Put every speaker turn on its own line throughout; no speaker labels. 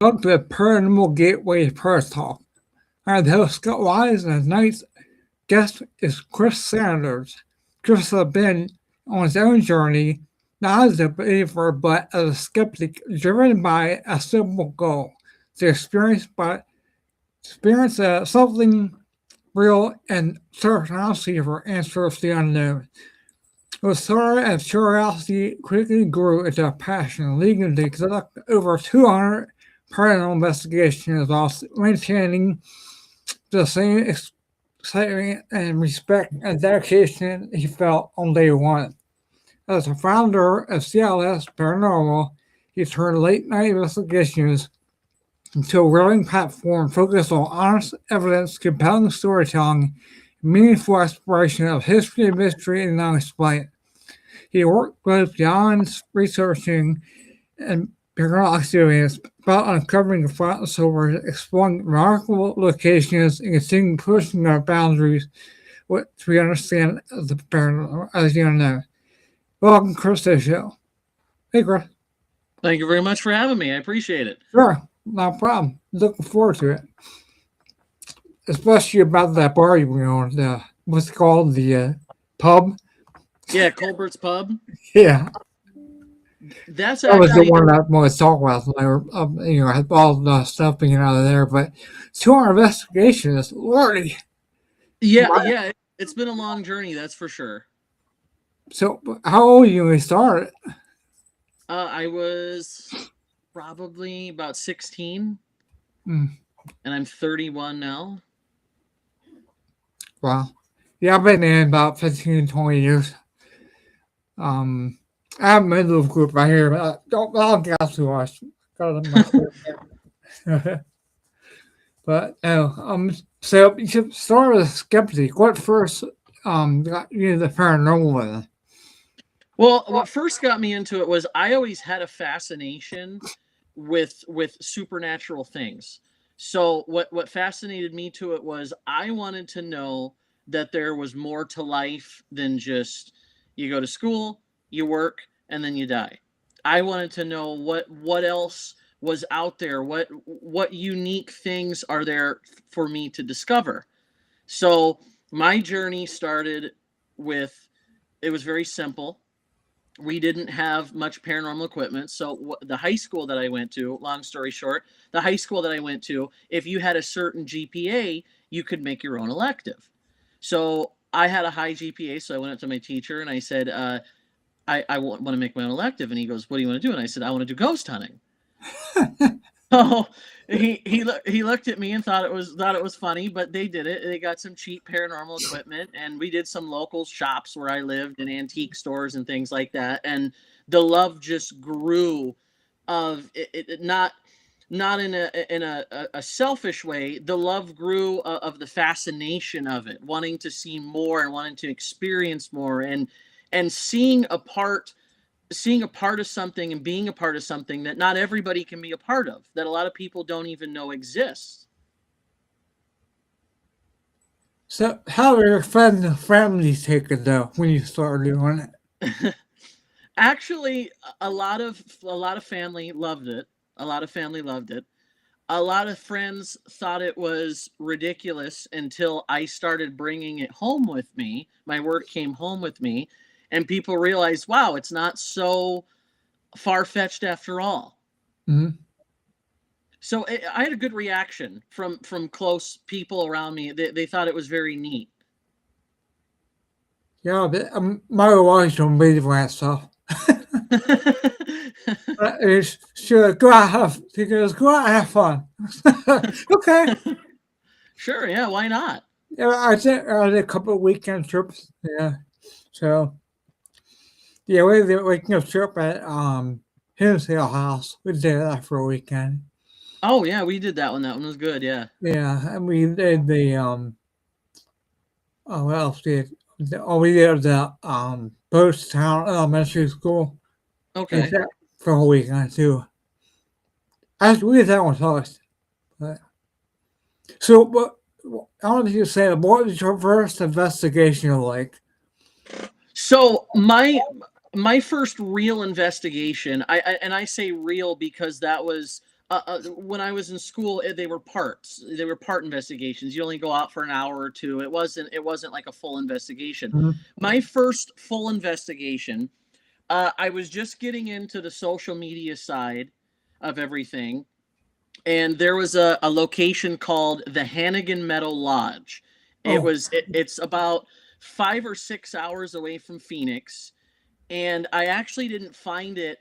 Welcome to the Paranormal Gateway Paratalk. I'm the host Scott Wise, and tonight's guest is Chris Sanders. Chris has been on his own journey, not as a believer, but as a skeptic, driven by a simple goal: to experience something real and search honestly for answers to the unknown. The story of curiosity quickly grew into a passion, leading him to conduct over 200 paranormal investigations while maintaining the same excitement and respect and dedication he felt on day one. As the founder of CLS Paranormal, he turned late night investigations into a growing platform focused on honest evidence, compelling storytelling, and meaningful exploration of history, mystery, and unexplained. He worked both beyond researching and paranormal experience about uncovering the flat silver, exploring remarkable locations, and continuing pushing our boundaries what we understand as the paranormal, as you know. Welcome, Chris, to the show. Hey, Chris.
Thank you very much for having me. I appreciate it.
Sure, no problem. Looking forward to it. Especially about that bar you were on, what's it called, the pub?
Yeah, Colbert's Pub.
Yeah,
That's
that was the
actually
one I wanted to talk about. I had all the stuff being out of there, but 200 investigations, lordy.
yeah. It's been a long journey, that's for sure.
So, how old are you when you started?
I was probably about 16,
Mm,
and I'm 31 now.
wow. Yeah, I've been in about 15, 20 years. Um, I have a middle group right here, but I don't get too much. Got my But so you should start with a skeptic. What first got you into the paranormal?
Well, what first got me into it was I always had a fascination with supernatural things. So what fascinated me to it was I wanted to know that there was more to life than just you go to school, you work, and then you die. I wanted to know what else was out there, what unique things are there for me to discover. So my journey started with it was very simple. We didn't have much paranormal equipment. So the high school that I went to, long story short, the high school that I went to, if you had a certain GPA, you could make your own elective. So I had a high GPA, so I went up to my teacher and I said, I want to make my own elective. And he goes, what do you want to do? And I said, I want to do ghost hunting. So he looked at me and thought it was funny, but they did it. They got some cheap paranormal equipment, and we did some local shops where I lived and antique stores and things like that. And the love just grew of not in a selfish way. The love grew of the fascination of it, wanting to see more and wanting to experience more and seeing a part of something and being a part of something that not everybody can be a part of, that a lot of people don't even know exists.
So, how did your friends and family take it though when you started doing it?
Actually, a lot of family loved it. A lot of family loved it. A lot of friends thought it was ridiculous until I started bringing it home with me. My work came home with me, and people realized, wow, it's not so far fetched after all.
Hmm.
So I had a good reaction from close people around me. They thought it was very neat.
Yeah, my wife don't believe that stuff. Sure, go out have. She goes, go out and have fun. Okay.
Sure, yeah, why not?
Yeah, I did a couple of weekend trips. Yeah. So yeah, we did a weekend trip at his Hill House. We did that for a weekend.
Oh yeah, we did that one. That one was good. Yeah.
Yeah, and we did the what else did? Oh, we did the Post Town Elementary School. We did
Okay.
that for a whole weekend too. Actually, we did that one first. But, so, what? I want you to say, what was your first investigation like?
So my first real investigation, and I say real because that was when I was in school, they were parts. They were part investigations. You only go out for an hour or two. It wasn't like a full investigation.
Mhm.
My first full investigation, I was just getting into the social media side of everything, and there was a location called the Hannigan Meadow Lodge.
Oh,
It's about 5 or 6 hours away from Phoenix, and I actually didn't find it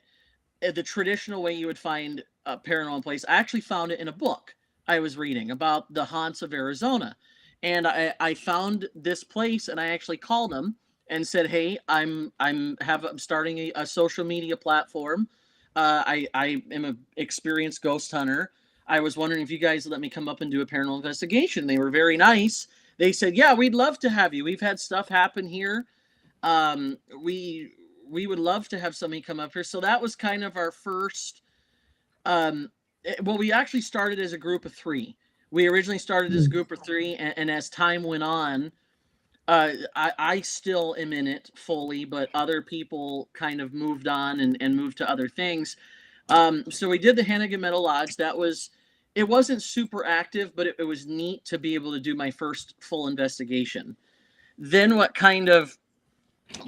the traditional way you would find a paranormal place. I actually found it in a book I was reading about the haunts of Arizona. And I found this place, and I actually called them and said, "Hey, I'm starting a social media platform. I am an experienced ghost hunter. I was wondering if you guys let me come up and do a paranormal investigation." They were very nice. They said, "Yeah, we'd love to have you. We've had stuff happen here. Um, we we would love to have somebody come up here." So that was kind of our first. Well, we actually started as a group of three. We originally started as a group of three, and as time went on, I still am in it fully, but other people kind of moved on and moved to other things. So we did the Hannigan Meadow Lodge. It wasn't super active, but it was neat to be able to do my first full investigation. Then what kind of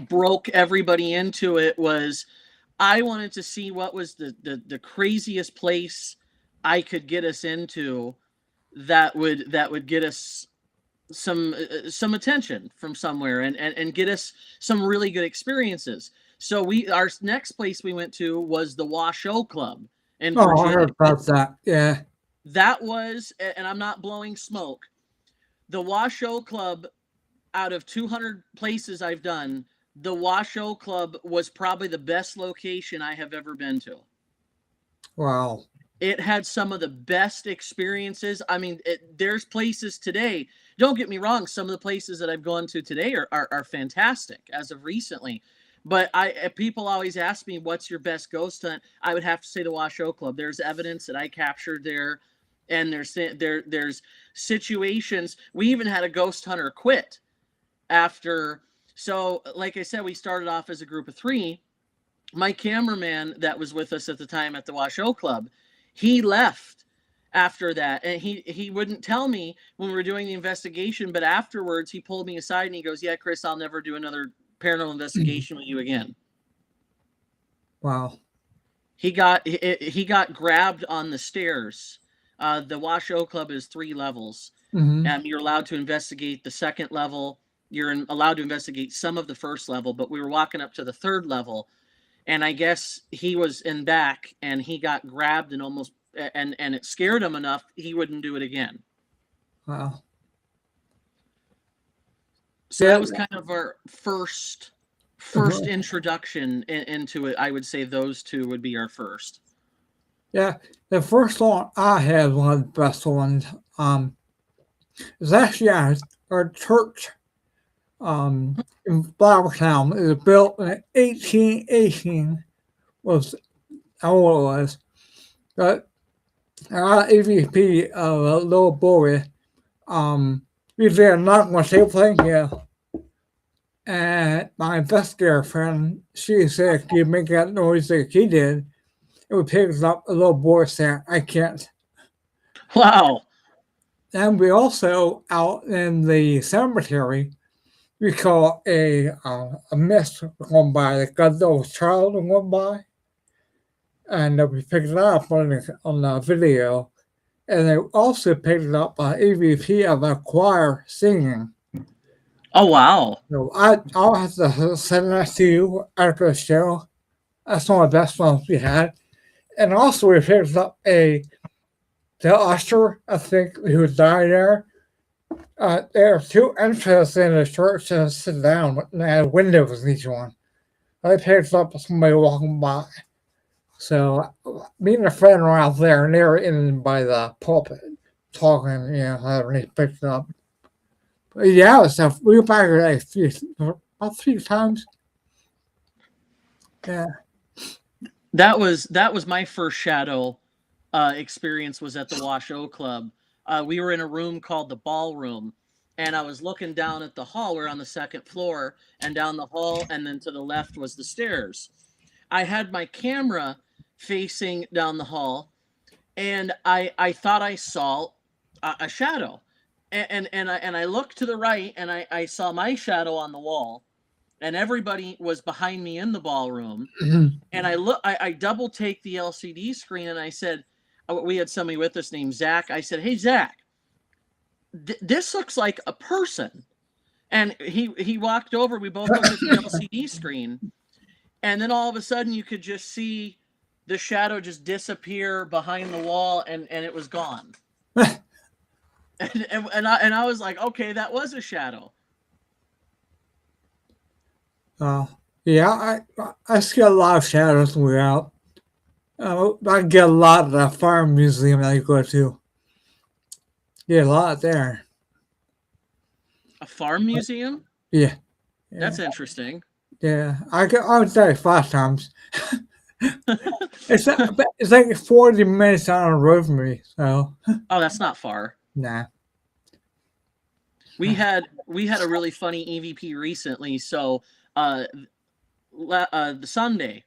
broke everybody into it was I wanted to see what was the craziest place I could get us into that would get us some attention from somewhere and get us some really good experiences. So our next place we went to was the Washoe Club in
oh, I
Virginia.
heard about that. Yeah.
That was, and I'm not blowing smoke, the Washoe Club, out of 200 places I've done, the Washoe Club was probably the best location I have ever been to.
Wow.
It had some of the best experiences. I mean, there's places today. Don't get me wrong. Some of the places that I've gone to today are fantastic as of recently. But people always ask me, "What's your best ghost hunt?" I would have to say the Washoe Club. There's evidence that I captured there, and there's situations. We even had a ghost hunter quit after. So, like I said, we started off as a group of three. My cameraman that was with us at the time at the Washoe Club, he left after that, and he wouldn't tell me when we were doing the investigation, but afterwards he pulled me aside and he goes, "Yeah, Chris, I'll never do another paranormal investigation with you again."
Wow.
He got grabbed on the stairs. The Washoe Club is 3 levels.
Hmm.
You're allowed to investigate the second level. You're allowed to investigate some of the first level, but we were walking up to the third level, and I guess he was in back, and he got grabbed and almost, and it scared him enough he wouldn't do it again.
Wow.
So
Yeah.
that was kind of our first
Mhm.
introduction into it. I would say those two would be our first.
Yeah. The first one I had, one of the best ones, is actually at our church in Flowertown. It was built in 1818. Was how old it was. But our EVP of a little boy, we did a knock on the table thing, yeah. And my investigator friend, she said he'd make that noise like he did. It would pick up a little boy saying, "I can't."
Wow.
And we also, out in the cemetery, we saw a mist going by, like a little child going by. And we picked it up on the video. And they also picked it up by EVP of a choir singing.
Oh, wow.
So I'll have to send that to you after the show. That's one of the best ones we had. And also we picked up the usher, I think, who died there. There are 2 entrances in the church to sit down, and they had windows in each one. I picked up somebody walking by. So me and a friend were out there, and they were in by the pulpit talking, having it picked up. But yeah, so we were back there about 3 times. Yeah.
That was my first shadow experience, was at the Washoe Club. We were in a room called the ballroom, and I was looking down at the hall. We're on the 2nd floor, and down the hall, and then to the left was the stairs. I had my camera facing down the hall, and I thought I saw a shadow, and I looked to the right, and I saw my shadow on the wall, and everybody was behind me in the ballroom. And I double take the LCD screen, and I said, we had somebody with us named Zach. I said, "Hey Zach, this looks like a person." And he walked over. We both looked at the LCD screen, and then all of a sudden you could just see the shadow just disappear behind the wall, and it was gone. And I was like, okay, that was a shadow.
Yeah, I see a lot of shadows when we're out. I get a lot at the farm museum that I go to. Get a lot there.
A farm museum?
Yeah,
That's
yeah,
interesting.
yeah. I was there 5 times. It's like 40 minutes down the road from me. So
Oh, that's not far.
nah.
We had a really funny EVP recently. So uh, the Sunday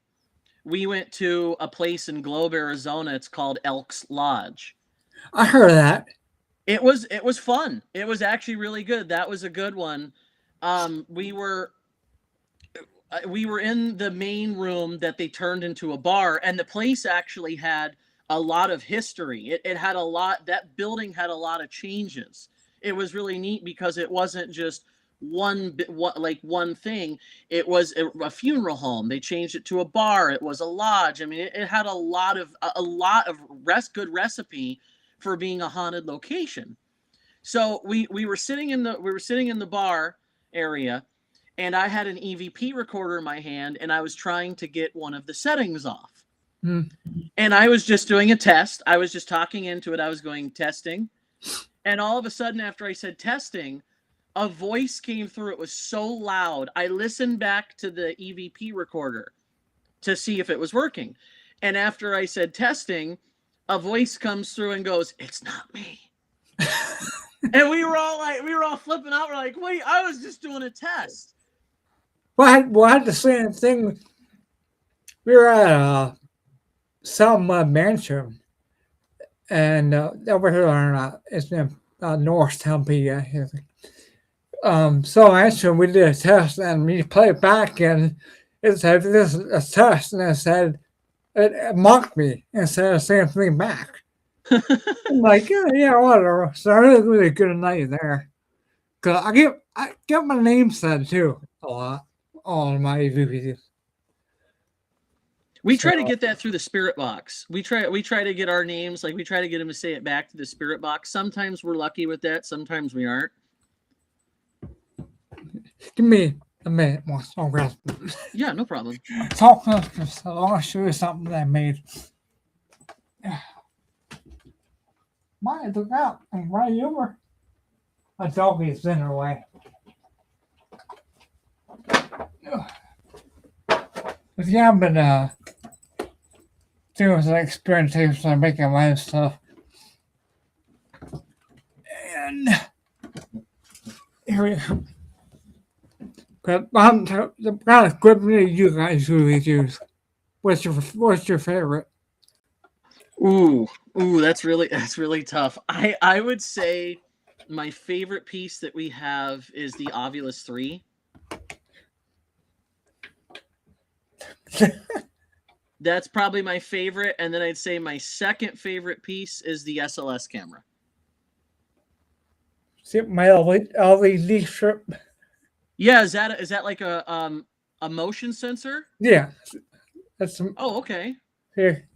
we went to a place in Globe, Arizona. It's called Elks Lodge.
I heard of that.
It was fun. It was actually really good. That was a good one. We were in the main room that they turned into a bar, and the place actually had a lot of history. It had a lot. That building had a lot of changes. It was really neat because it wasn't just one thing. It was a funeral home. They changed it to a bar. It was a lodge. I mean, it had a lot of good recipe for being a haunted location. So we were sitting in the bar area, and I had an EVP recorder in my hand, and I was trying to get one of the settings off.
Mm.
And I was just doing a test. I was just talking into it. I was going testing. And all of a sudden, after I said testing, a voice came through. It was so loud. I listened back to the EVP recorder to see if it was working. And after I said testing, a voice comes through and goes, "It's not me." And we were all flipping out. We're like, "Wait, I was just doing a test."
Well, I had the same thing. We were at some mansion, and over here on it's in North Tempe. So mansion, we did a test, and we played back, and it said this is a test, and it said it mocked me and said the same thing back. I'm like, yeah, whatever. So I really good night there. Cause I get my name said too a lot on my EVPs.
We
So
try to get that through the spirit box. We try to get our names, like we try to get them to say it back to the spirit box. Sometimes we're lucky with that. Sometimes we aren't.
give me a minute, I'll grab.
Yeah, no problem.
Talk just I want to show you something that I made. Mine, look out! I'm right over. My dog is in her way. But yeah, I've been doing some experimentation and making my own stuff. And here we go. But the kind of equipment you guys usually use. What's your favorite?
Ooh, that's really tough. I would say my favorite piece that we have is the Ovilus 3. That's probably my favorite, and then I'd say my second favorite piece is the SLS camera.
See my LED strip?
Yeah, is that like a motion sensor?
Yeah, that's
Oh, okay.
here.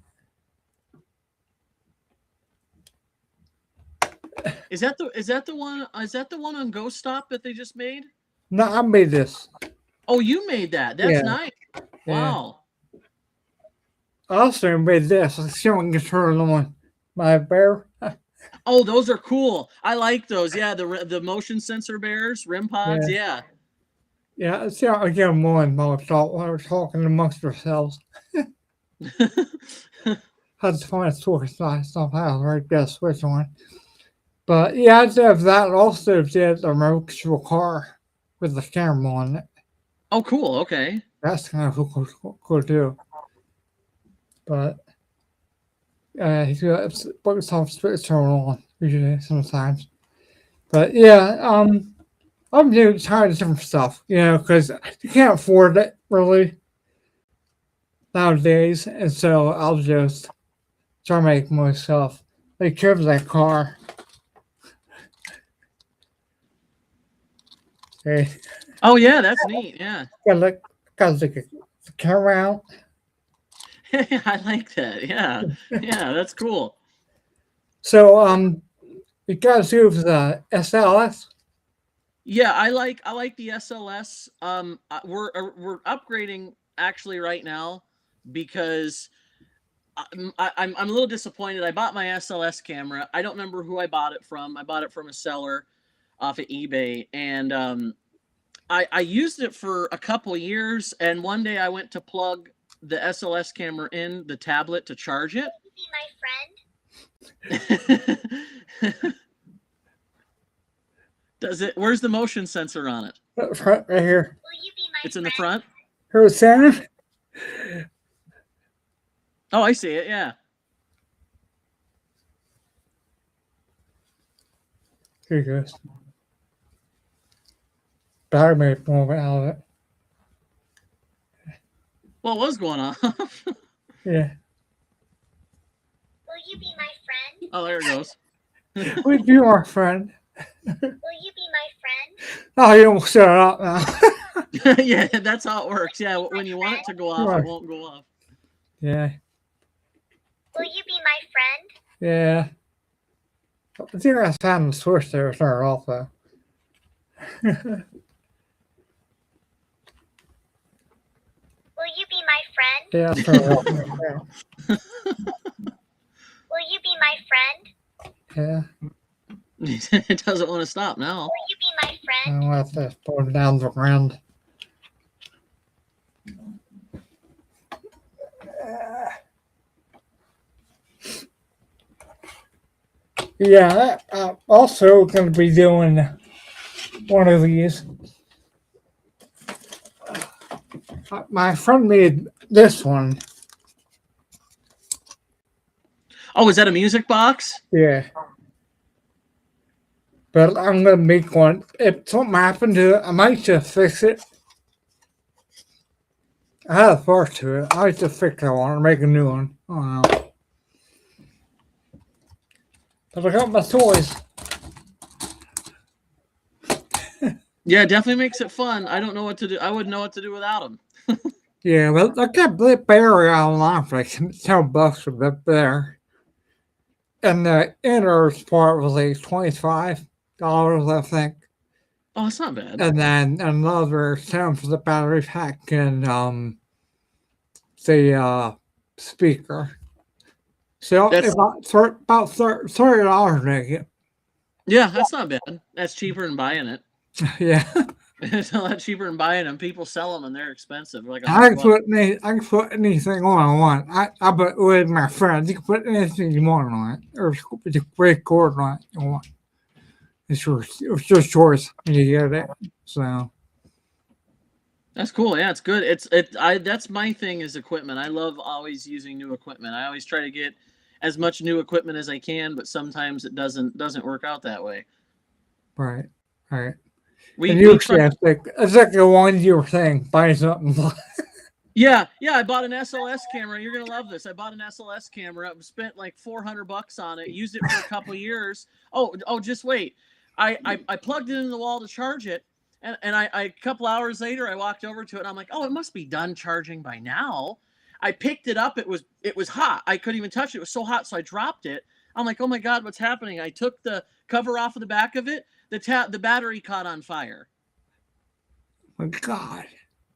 Is that the one on Ghost Stop that they just made?
No, I made this.
Oh, you made that. That's
Yeah.
nice.
Yeah.
Wow.
I also made this. Let's see if I can turn on my bear.
Oh, those are cool. I like those. Yeah, the motion sensor bears, REM pods. Yeah.
Yeah, let's see how I get them on while we're talking amongst ourselves. Had to find a source somehow, right? Get a switch on. But yeah, I did that. Also did a remote control car with the camera on it.
Oh, cool. Okay.
That's kind of cool too. But He's got some spiritual on usually sometimes. But yeah, I'm doing tired of different stuff, because you can't afford it really nowadays, and so I'll just try to make myself take care of that car. Hey,
Oh yeah, that's neat. Yeah.
got the camera out.
I like that. Yeah. Yeah, that's cool.
So you guys do the SLS.
Yeah, I like the SLS. We're upgrading actually right now because I'm a little disappointed. I bought my SLS camera. I don't remember who I bought it from. I bought it from a seller off of eBay, and I used it for a couple years. And one day I went to plug the SLS camera in the tablet to charge it. Be my friend. Does it? Where's the motion sensor on it?
Right here.
It's in the front.
Here's Santa.
Oh, I see it. Yeah.
Here he goes. Battery may fall out of it.
What was going on?
Yeah.
Will you be my friend?
Oh, there it goes.
Would you our friend?
Will you be my friend?
Oh, you don't shut up now.
Yeah, that's how it works. Yeah, when you want it to go off, it won't go off.
Yeah.
Will you be my friend?
Yeah. I think I found the switch there to turn it off though.
Will you be my friend?
Yeah, I'll turn it off now.
Will you be my friend?
Yeah.
It doesn't want to stop now.
Will you be my friend?
I'll have to pull it down the ground. Yeah, I'm also going to be doing one of these. My friend made this one.
Oh, is that a music box?
Yeah. But I'm going to make one. If something happened to it, I might just fix it. I had a part to it. I might just fix that one or make a new one. I don't know. But I got my toys.
Yeah, it definitely makes it fun. I don't know what to do. I wouldn't know what to do without them.
Yeah, well, I got Blackberry online for like $10 a bit there. And the inner part was like $25, I think.
Oh, it's not bad.
And then another 10 for the battery pack and the speaker. So
That's-
about $30 make it.
Yeah, that's not bad. That's cheaper than buying it.
Yeah.
It's a lot cheaper than buying them. People sell them and they're expensive. Like
I can put anything on I want. I put with my friends. You can put anything you want on it, or just record on it you want. It's your choice when you get it. So
that's cool. Yeah, it's good. That's my thing is equipment. I love always using new equipment. I always try to get as much new equipment as I can, but sometimes it doesn't work out that way.
right.
It's
like a 1 year thing. Buy something.
Yeah, I bought an SLS camera. You're gonna love this. I bought an SLS camera. Spent like $400 on it. Used it for a couple years. Oh, just wait. I plugged it in the wall to charge it, and a couple hours later I walked over to it. And I'm like, oh, it must be done charging by now. I picked it up. It was hot. I couldn't even touch it. It was so hot, so I dropped it. I'm like, oh my God, what's happening? I took the cover off of the back of it. The battery caught on fire.
My God.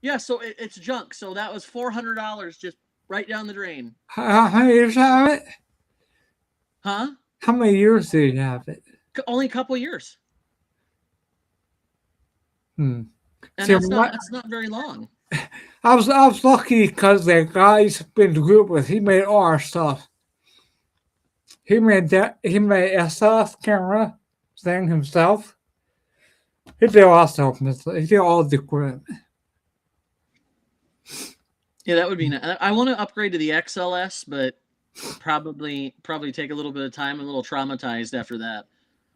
Yeah, so it's junk. So that was $400 just right down the drain.
How many years have it?
Huh?
How many years do you have it?
Only a couple years.
And
that's not very long.
I was lucky because the guy's been in the group with. He made all our stuff. He made SLS camera thing himself. He did all stuff. He did all the equipment.
Yeah, that would be nice. I want to upgrade to the XLS, but Probably take a little bit of time, a little traumatized after that.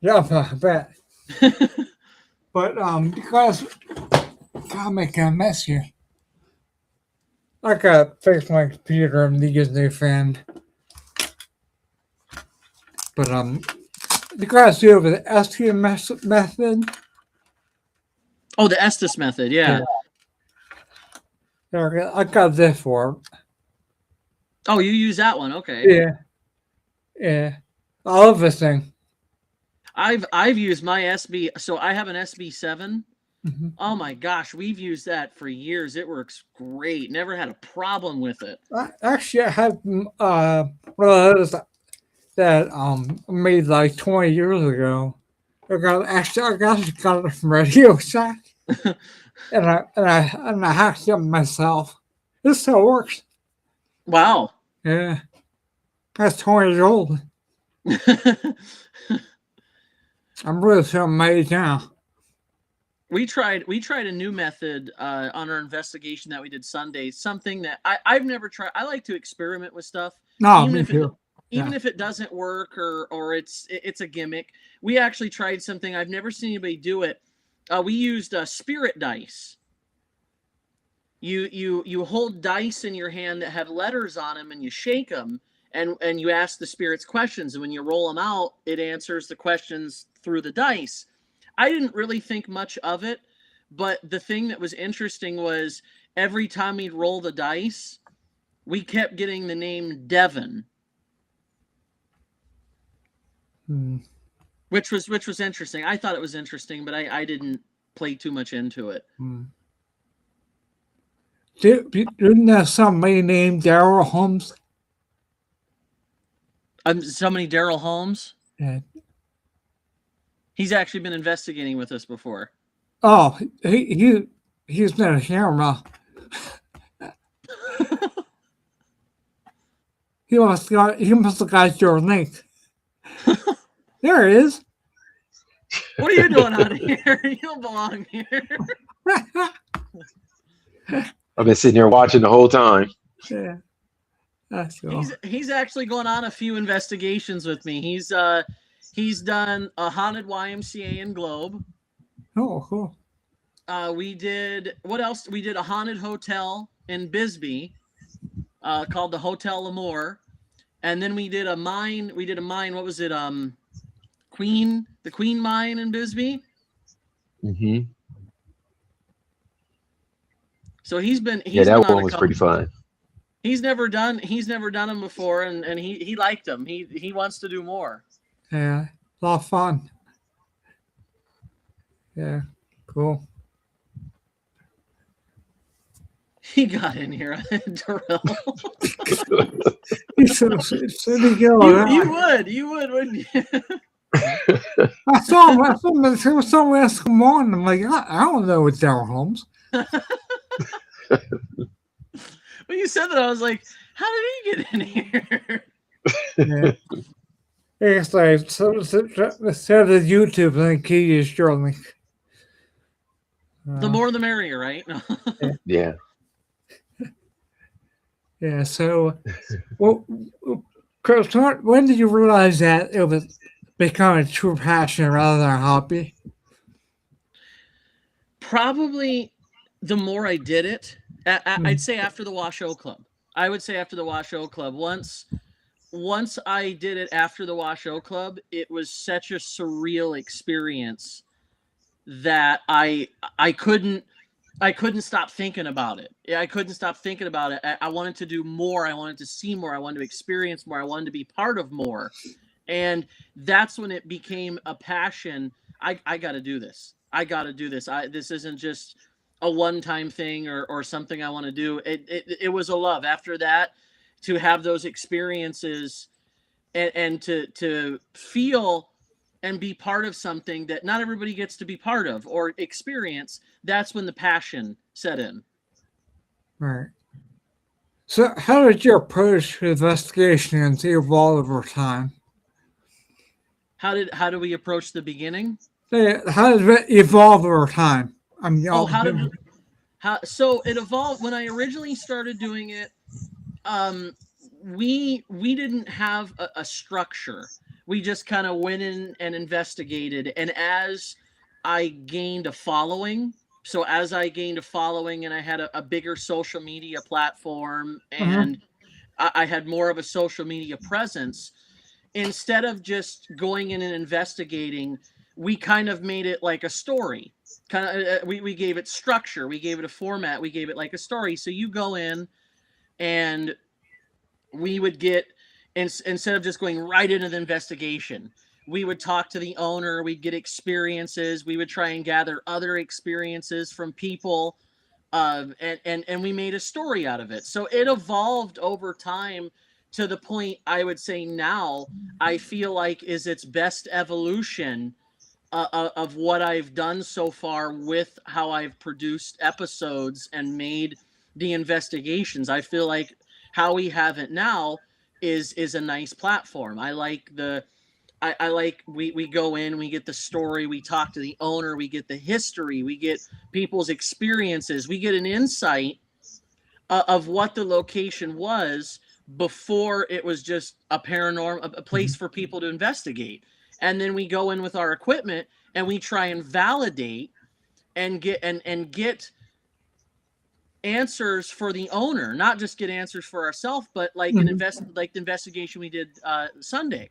Yeah, I bet. But because I'm making a mess here. I gotta fix my computer and need a new fan. But you guys do with the ST method.
Oh, the Estes method, yeah.
I got this for it.
Oh, you use that one, okay.
Yeah. I love this thing.
I've used my SB, so I have an SB7.
Mm-hmm.
Oh my gosh, we've used that for years. It works great. Never had a problem with it.
Actually, I have one of those that made like 20 years ago. I got it from Radio Shack, and I hacked it myself. It still works.
Wow.
Yeah, that's 20 years old. I'm really feeling my age now.
We tried a new method on our investigation that we did Sunday. Something that I've never tried. I like to experiment with stuff.
No, me too.
Even if it doesn't work or it's a gimmick. We actually tried something. I've never seen anybody do it. We used spirit dice. You hold dice in your hand that have letters on them, and you shake them, and you ask the spirits questions. And when you roll them out, it answers the questions through the dice. I didn't really think much of it, but the thing that was interesting was every time we'd roll the dice, we kept getting the name Devin. Which was interesting. I thought it was interesting, but I didn't play too much into it.
Didn't somebody named Daryl Holmes?
Somebody Daryl Holmes?
Yeah.
He's actually been investigating with us before.
Oh, he's been a camera. He must have got your link. There it is.
What are you doing out here? You don't belong here.
I've been sitting here watching the whole time.
Yeah. That's cool.
He's actually going on a few investigations with me. He's done a haunted YMCA in Globe.
Oh, cool.
We did what else? We did a haunted hotel in Bisbee, called the Hotel L'Amour, and then we did a mine. We did a mine. What was it? The Queen Mine in Bisbee.
Mm-hmm.
So he's been.
That one was pretty fun.
He's never done them before, and he liked them. He wants to do more.
Yeah, a lot of fun. Yeah, cool.
He got in here, Darrell.
He's so
You would, wouldn't you?
I saw him. Someone asked him on. I'm like, I don't know it's Daryl Holmes.
When you said that, I was like, how did he get in here?
Yeah. It's like, so instead of YouTube link, he used your link.
The more the merrier, right?
Yeah.
Yeah, so, well, Chris, when did you realize that it was becoming a true passion rather than a hobby?
Probably the more I did it, I'd say after the Washoe Club. I would say after the Washoe Club. Once I did it after the Washoe Club, it was such a surreal experience that I couldn't stop thinking about it. I couldn't stop thinking about it. I wanted to do more. I wanted to see more. I wanted to experience more. I wanted to be part of more. And that's when it became a passion. I got to do this. I got to do this. This isn't just a one-time thing or something I want to do. It was a love. After that, to have those experiences and to feel and be part of something that not everybody gets to be part of or experience, that's when the passion set in.
Right. So how did your approach to investigations evolve over time?
How do we approach the beginning?
How did it evolve over time?
So it evolved when I originally started doing it. we didn't have a structure. We just kind of went in and investigated. And as I gained a following, so as I gained a following and I had a bigger social media platform
Mhm.
and I had more of a social media presence, instead of just going in and investigating, we kind of made it like a story. Kind of, we gave it structure, we gave it a format, we gave it like a story. So you go in and we would get, instead of just going right into the investigation, we would talk to the owner, we'd get experiences, we would try and gather other experiences from people, and we made a story out of it. So it evolved over time to the point I would say now I feel like is its best evolution of what I've done so far with how I've produced episodes and made the investigations. I feel like how we have it now is a nice platform. I like the I like we go in, we get the story, we talk to the owner, we get the history, we get people's experiences, we get an insight of what the location was before it was just a paranormal, a place for people to investigate. And then we go in with our equipment and we try and validate and get answers for the owner, not just get answers for ourselves, but like like the investigation we did Sunday.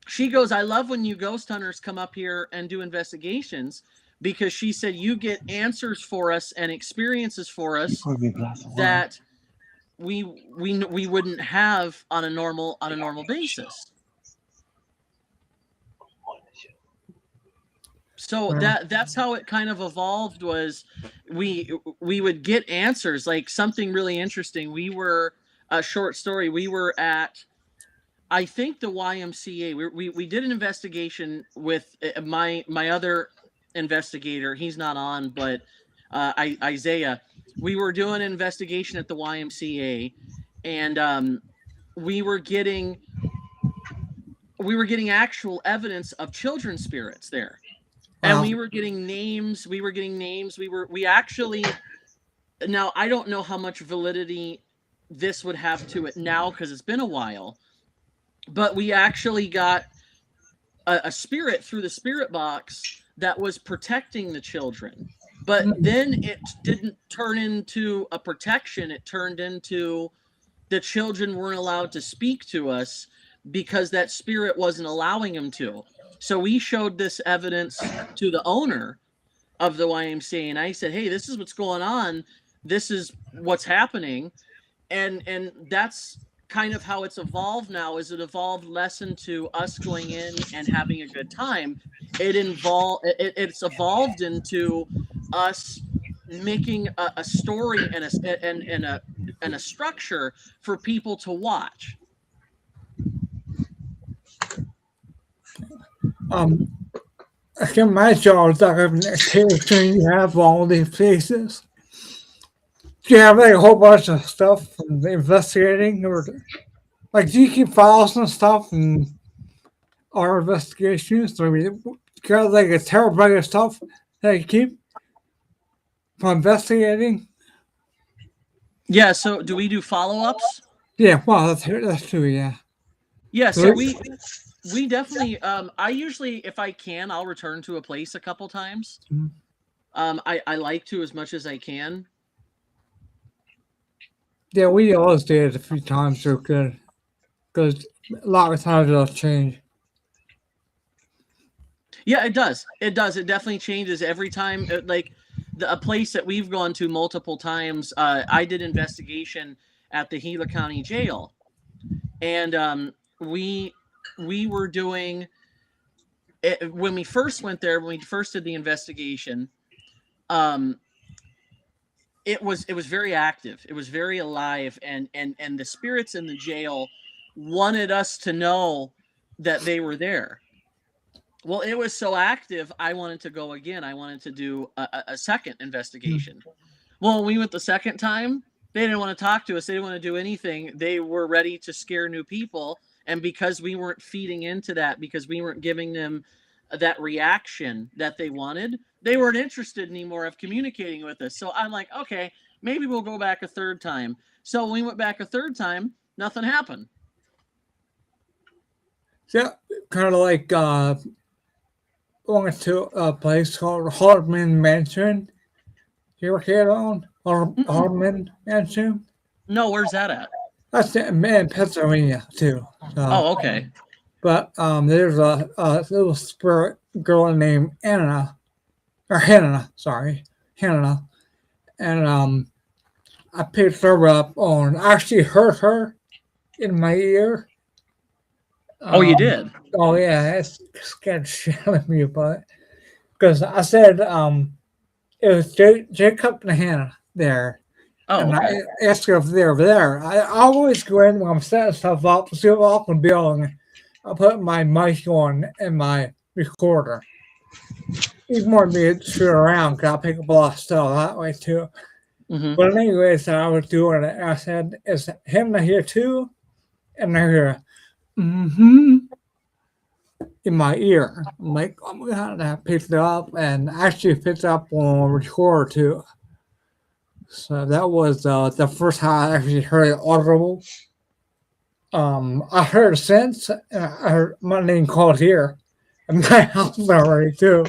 She goes, I love when you ghost hunters come up here and do investigations, because she said you get answers for us and experiences for us that we wouldn't have on a normal basis. So that's how it kind of evolved. Was we would get answers, like something really interesting. We were a short story. We were at, I think, the YMCA. We did an investigation with my other investigator. He's not on, but Isaiah. We were doing an investigation at the YMCA, and we were getting actual evidence of children's spirits there. And we were getting names. We actually, now I don't know how much validity this would have to it now because it's been a while, but we actually got a spirit through the spirit box that was protecting the children. But then it didn't turn into a protection. It turned into the children weren't allowed to speak to us because that spirit wasn't allowing them to. So we showed this evidence to the owner of the YMCA, and I said, hey, this is what's going on. This is what's happening. And that's kind of how it's evolved now. Is it evolved less into us going in and having a good time? It's evolved into us making a story and a structure for people to watch.
I can imagine all the different occasion you have all these places. Do you have like a whole bunch of stuff from the investigating, or like do you keep files and stuff and our investigations? I mean, you got like a terabyte of stuff that you keep from investigating.
Yeah. So do we do follow-ups?
Yeah, well, that's true. Yeah.
Yeah. So we definitely. I usually, if I can, I'll return to a place a couple times. I like to as much as I can.
Yeah, we always did it a few times, so good. Because a lot of times it'll change.
Yeah, it does. It does. It definitely changes every time. Like a place that we've gone to multiple times. I did investigation at the Gila County Jail, and we were doing it, when we first went there. When we first did the investigation, it was very active. It was very alive, and the spirits in the jail wanted us to know that they were there. Well, it was so active, I wanted to go again. I wanted to do a second investigation. Well, when we went the second time, they didn't want to talk to us. They didn't want to do anything. They were ready to scare new people. And because we weren't feeding into that, because we weren't giving them that reaction that they wanted, they weren't interested anymore of communicating with us. So I'm like, okay, Maybe we'll go back a third time. So when we went back a third time, nothing happened.
Yeah, kind of like going to a place called Hardman Mansion. You ever hear on Hardman Mansion?
No, where's that at?
That's in Pennsylvania too. So,
Oh, okay.
but there's a little spirit girl named Anna, or Hannah, sorry, Hannah, and I picked her up on. I actually heard her in my ear.
Oh, you did?
Oh yeah, it scared the shit out of me, but because I said it was Jacob and Hannah there.
Oh,
And
okay.
I asked her if they were there. I always go in when I'm setting stuff up, see what I can build. I put my mic on and my recorder. Even more me to shoot around because I pick up a lot of stuff that way too.
Mm-hmm.
But anyways, I was doing it. I said, "Is him here too?" And I hear, "Mm-hmm," in my ear. I'm like, "Oh my god!" And I picked it up and actually picked it up on recorder too. So that was the first time I actually heard it audible. I heard it since. I heard my name called here in my house already too.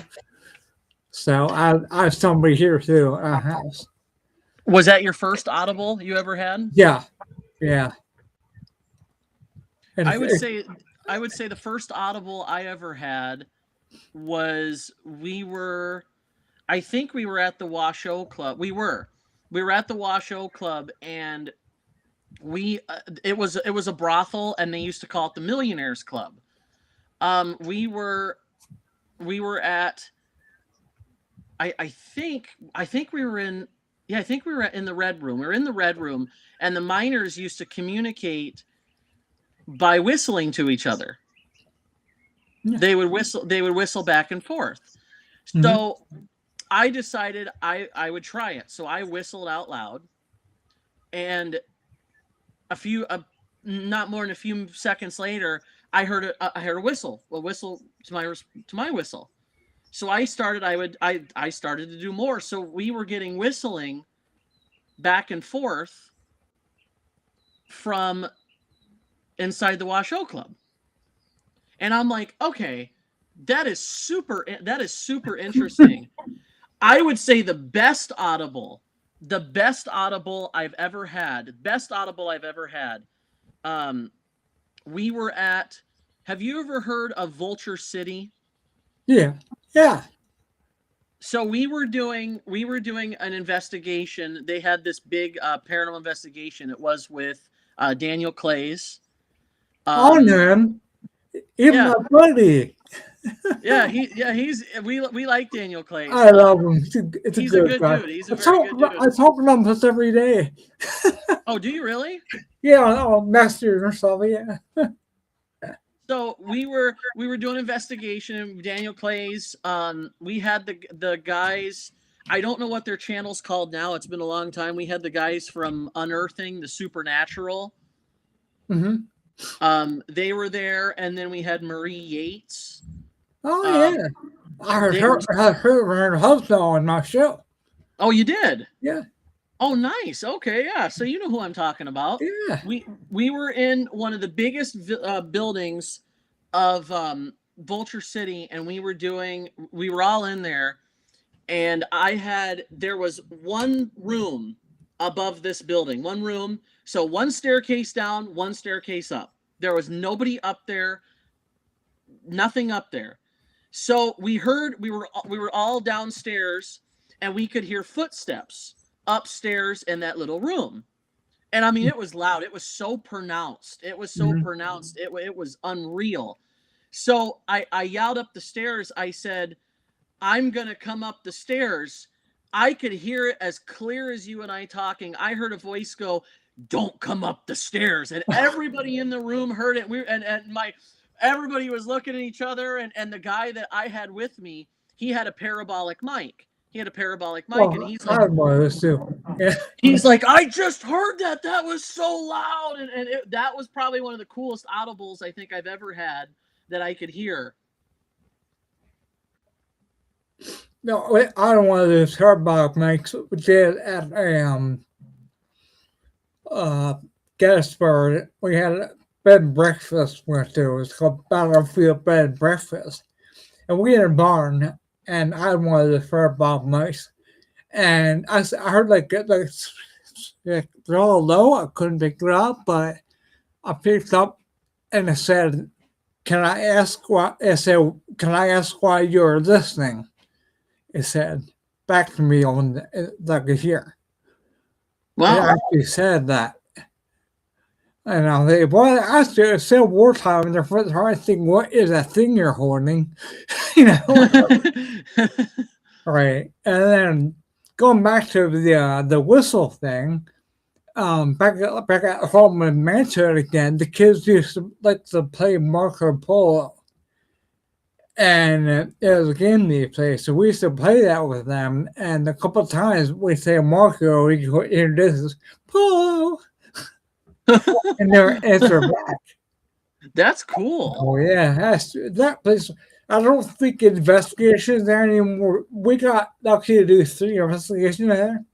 So I have somebody here too at our house.
Was that your first audible you ever had?
Yeah, yeah. And
I would say the first audible I ever had was I think we were at the Washoe Club. We were at the Washoe Club, and it was a brothel, and they used to call it the Millionaires Club. We were at I think we were in I think we were in the Red Room. We were in the Red Room, and the miners used to communicate by whistling to each other.
Yeah.
They would whistle back and forth.
Mhm.
So I decided I would try it. So I whistled out loud, and not more than a few seconds later, I heard a whistle. A whistle to my whistle. So I started to do more. So we were getting whistling back and forth from inside the Washoe Club. And I'm like, okay, that is super interesting. I would say the best audible I've ever had. We were at. Have you ever heard of Vulture City?
Yeah, yeah.
So we were doing an investigation. They had this big paranormal investigation. It was with Daniel Clays.
I know him. Even
yeah.
my buddy.
We like Daniel Clays.
I love him.
He's a good
guy.
dude. He's a very good dude.
I talk to him almost every day.
Oh, do you really?
Yeah, on Messenger or something. Yeah.
So we were doing investigation. Daniel Clays. We had the guys. I don't know what their channel's called now. It's been a long time. We had the guys from Unearthing the Supernatural.
Mm-hmm.
They were there, and then we had Marie Yates.
Oh yeah, I heard her husband on my show.
Oh, you did?
Yeah.
Oh, nice. Okay, yeah. So you know who I'm talking about.
Yeah.
We were in one of the biggest buildings of Vulture City, and we were all in there, and there was one room above this building, one room. So one staircase down, one staircase up. There was nobody up there, nothing up there. So we were all downstairs, and we could hear footsteps upstairs in that little room. And I mean, it was loud. It was so pronounced. It was unreal. So I yelled up the stairs. I said, I'm going to come up the stairs. I could hear it as clear as you and I talking. I heard a voice go, "Don't come up the stairs." And everybody in the room heard it. Everybody was looking at each other. And the guy that I had with me, he had a parabolic mic. And he's like,
yeah.
He's like, "I just heard that. That was so loud." And that was probably one of the coolest audibles I think I've ever had that I could hear.
No, I don't want to those parabolic mics. We did at a uh, Gettysburg. We had a bed and breakfast went to. It was called Battlefield Bed and Breakfast. And we had a barn, and I had one of the fur bob mice. And I heard they're all low. I couldn't pick it up, but I picked up and it said, "Can I ask why?" It said, "Can I ask why you're listening?" It said back to me on like a year. It
Wow.
actually said that. And I was like, "Boy, it's still wartime." And they're trying to think, what is that thing you're holding? you know, right? And then going back to the whistle thing, back at home in Manchester again, the kids used to like to play Marco Polo, and it was a game they play. So we used to play that with them, and a couple of times we say Marco, we go introduce Polo, and they're answer back.
That's cool.
Oh yeah, that place. I don't think investigations there anymore. We got lucky to do 3 investigations there,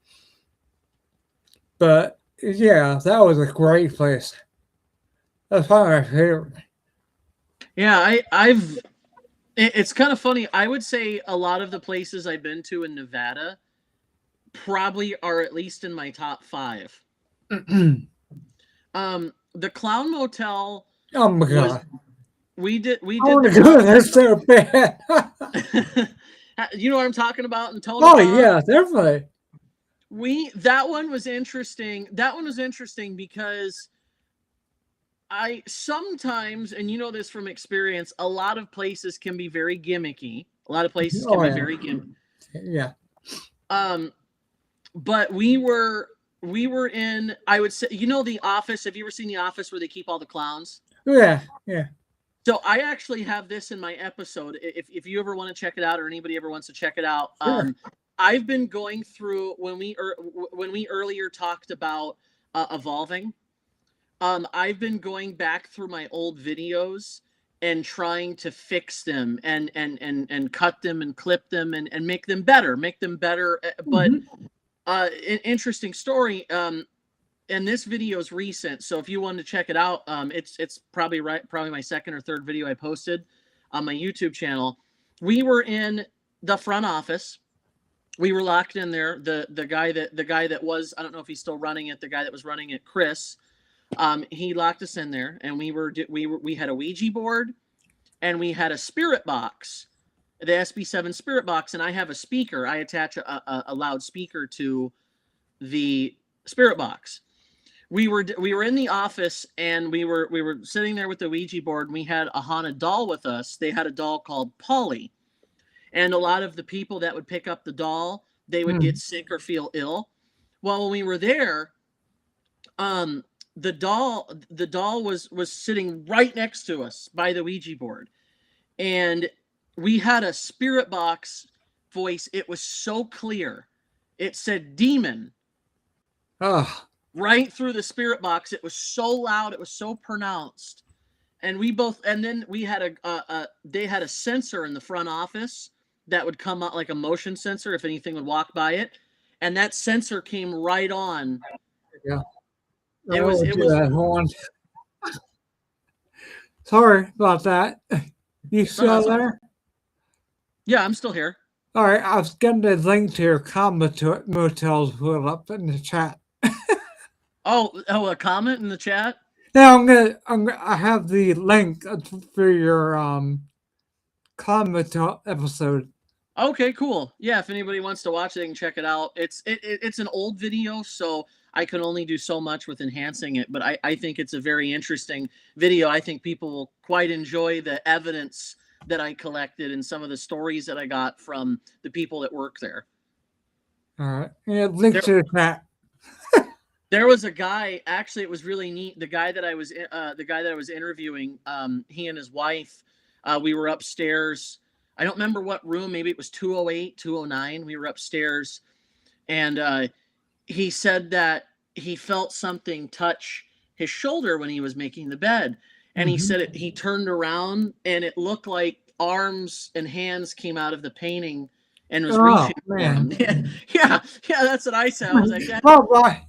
but yeah, that was a great place. That's probably my favorite.
Yeah, it's kind of funny. I would say a lot of the places I've been to in Nevada probably are at least in my top 5. The Clown Motel
Oh my
was
god!
we did
I want to
the
go there so bad.
you know what I'm talking about in Tony?
Oh yeah, definitely.
That one was interesting. That one was interesting because I sometimes, and you know this from experience, a lot of places can be very gimmicky. A lot of places can
Oh
be
yeah,
very gimmicky.
yeah.
But we were in, I would say, you know, The Office. Have you ever seen The Office where they keep all the clowns?
Yeah, yeah.
So I actually have this in my episode. If you ever want to check it out, or anybody ever wants to check it out,
Sure.
I've been going through when we earlier talked about evolving. I've been going back through my old videos and trying to fix them and cut them and clip them and make them better. But an interesting story. And this video is recent, so if you wanted to check it out, it's probably my second or third video I posted on my YouTube channel. We were in the front office. We were locked in there. The guy that was, I don't know if he's still running it. The guy that was running it, Chris, he locked us in there, and we had a Ouija board, and we had a spirit box, the SB7 spirit box, and I have a speaker. I attach a loudspeaker to the spirit box. We were in the office, and we were sitting there with the Ouija board, and we had a haunted doll with us. They had a doll called Polly, and a lot of the people that would pick up the doll, they would get sick or feel ill. Well, when we were there, the doll was sitting right next to us by the Ouija board, and we had a spirit box voice. It was so clear. It said demon.
Oh.
Right through the spirit box. It was so loud. It was so pronounced. And then we had they had a sensor in the front office that would come out like a motion sensor if anything would walk by it. And that sensor came right on.
Yeah.
It was
Hold on. Sorry about that. You still there?
Yeah, I'm still here.
All right, I was getting the link to your comment motels put up in the chat.
Oh, a comment in the chat?
Now I have the link for your comment episode.
Okay, cool. Yeah, if anybody wants to watch it, they can check it out. It's an old video, so I can only do so much with enhancing it, but I think it's a very interesting video. I think people will quite enjoy the evidence that I collected and some of the stories that I got from the people that work there.
All right. Yeah, link to the chat.
There was a guy, actually, it was really neat. The guy that I was interviewing, he and his wife, we were upstairs. I don't remember what room, maybe it was 208, 209. We were upstairs, and he said that he felt something touch his shoulder when he was making the bed. And he said he turned around and it looked like arms and hands came out of the painting and was
Oh,
reaching for
man.
him. Yeah, that's what I said. I was like,
Oh, boy.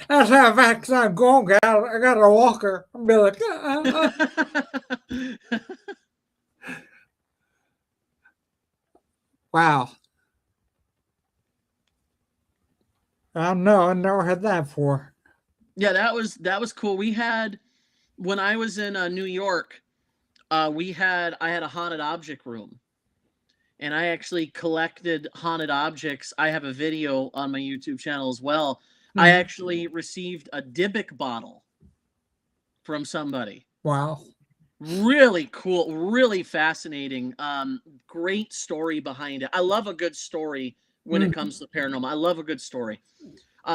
That's how fast I'm going. I got a walker. I'll be like, wow. I don't know. I never had that before.
Yeah, that was cool. We had, when I was in New York, I had a haunted object room, and I actually collected haunted objects. I have a video on my YouTube channel as well. I
Mhm.
actually received a Dybbuk bottle from somebody.
Wow.
Really cool, really fascinating. Great story behind it. I love a good story when it comes to paranormal. I love a good story.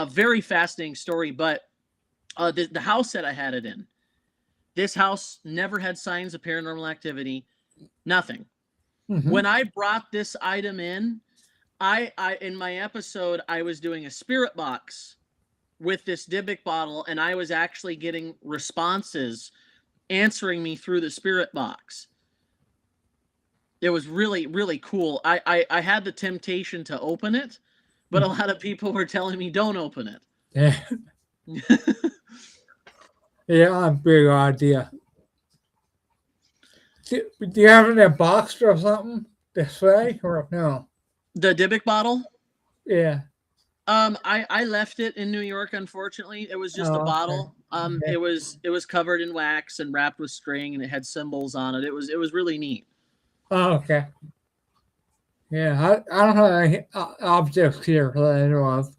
Very fascinating story, but the house that I had it in, this house never had signs of paranormal activity, nothing.
Mm-hmm.
When I brought this item in, I in my episode, I was doing a spirit box with this Dybbuk bottle, and I was actually getting responses answering me through the spirit box. It was really, really cool. I had the temptation to open it, but a lot of people were telling me don't open it.
Yeah. Yeah, a big idea. Do you have it in a box or something this way or no?
The Dybbuk bottle?
Yeah.
I left it in New York, unfortunately. It was just a
Oh, okay.
bottle.
Okay.
It was covered in wax and wrapped with string, and it had symbols on it. It was really neat.
Oh, okay. Yeah, I don't have any objects here that I know of.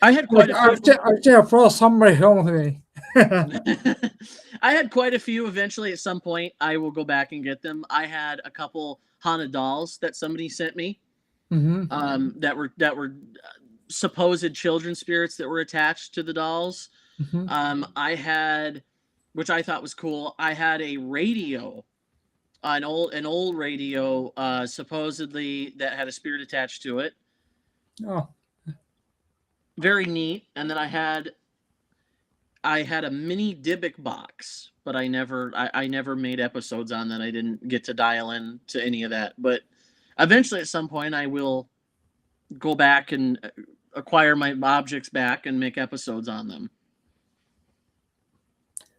I had quite a few.
I just brought somebody home with me.
I had quite a few. Eventually, at some point, I will go back and get them. I had a couple haunted dolls that somebody sent me.
Mm-hmm.
That were supposed children spirits that were attached to the dolls.
Mm-hmm.
I had, which I thought was cool, I had a radio, an old radio, supposedly that had a spirit attached to it.
Oh.
Very neat. And then I had a mini Dybbuk box, but I never made episodes on that. I didn't get to dial in to any of that. But eventually, at some point, I will go back and acquire my objects back and make episodes on them.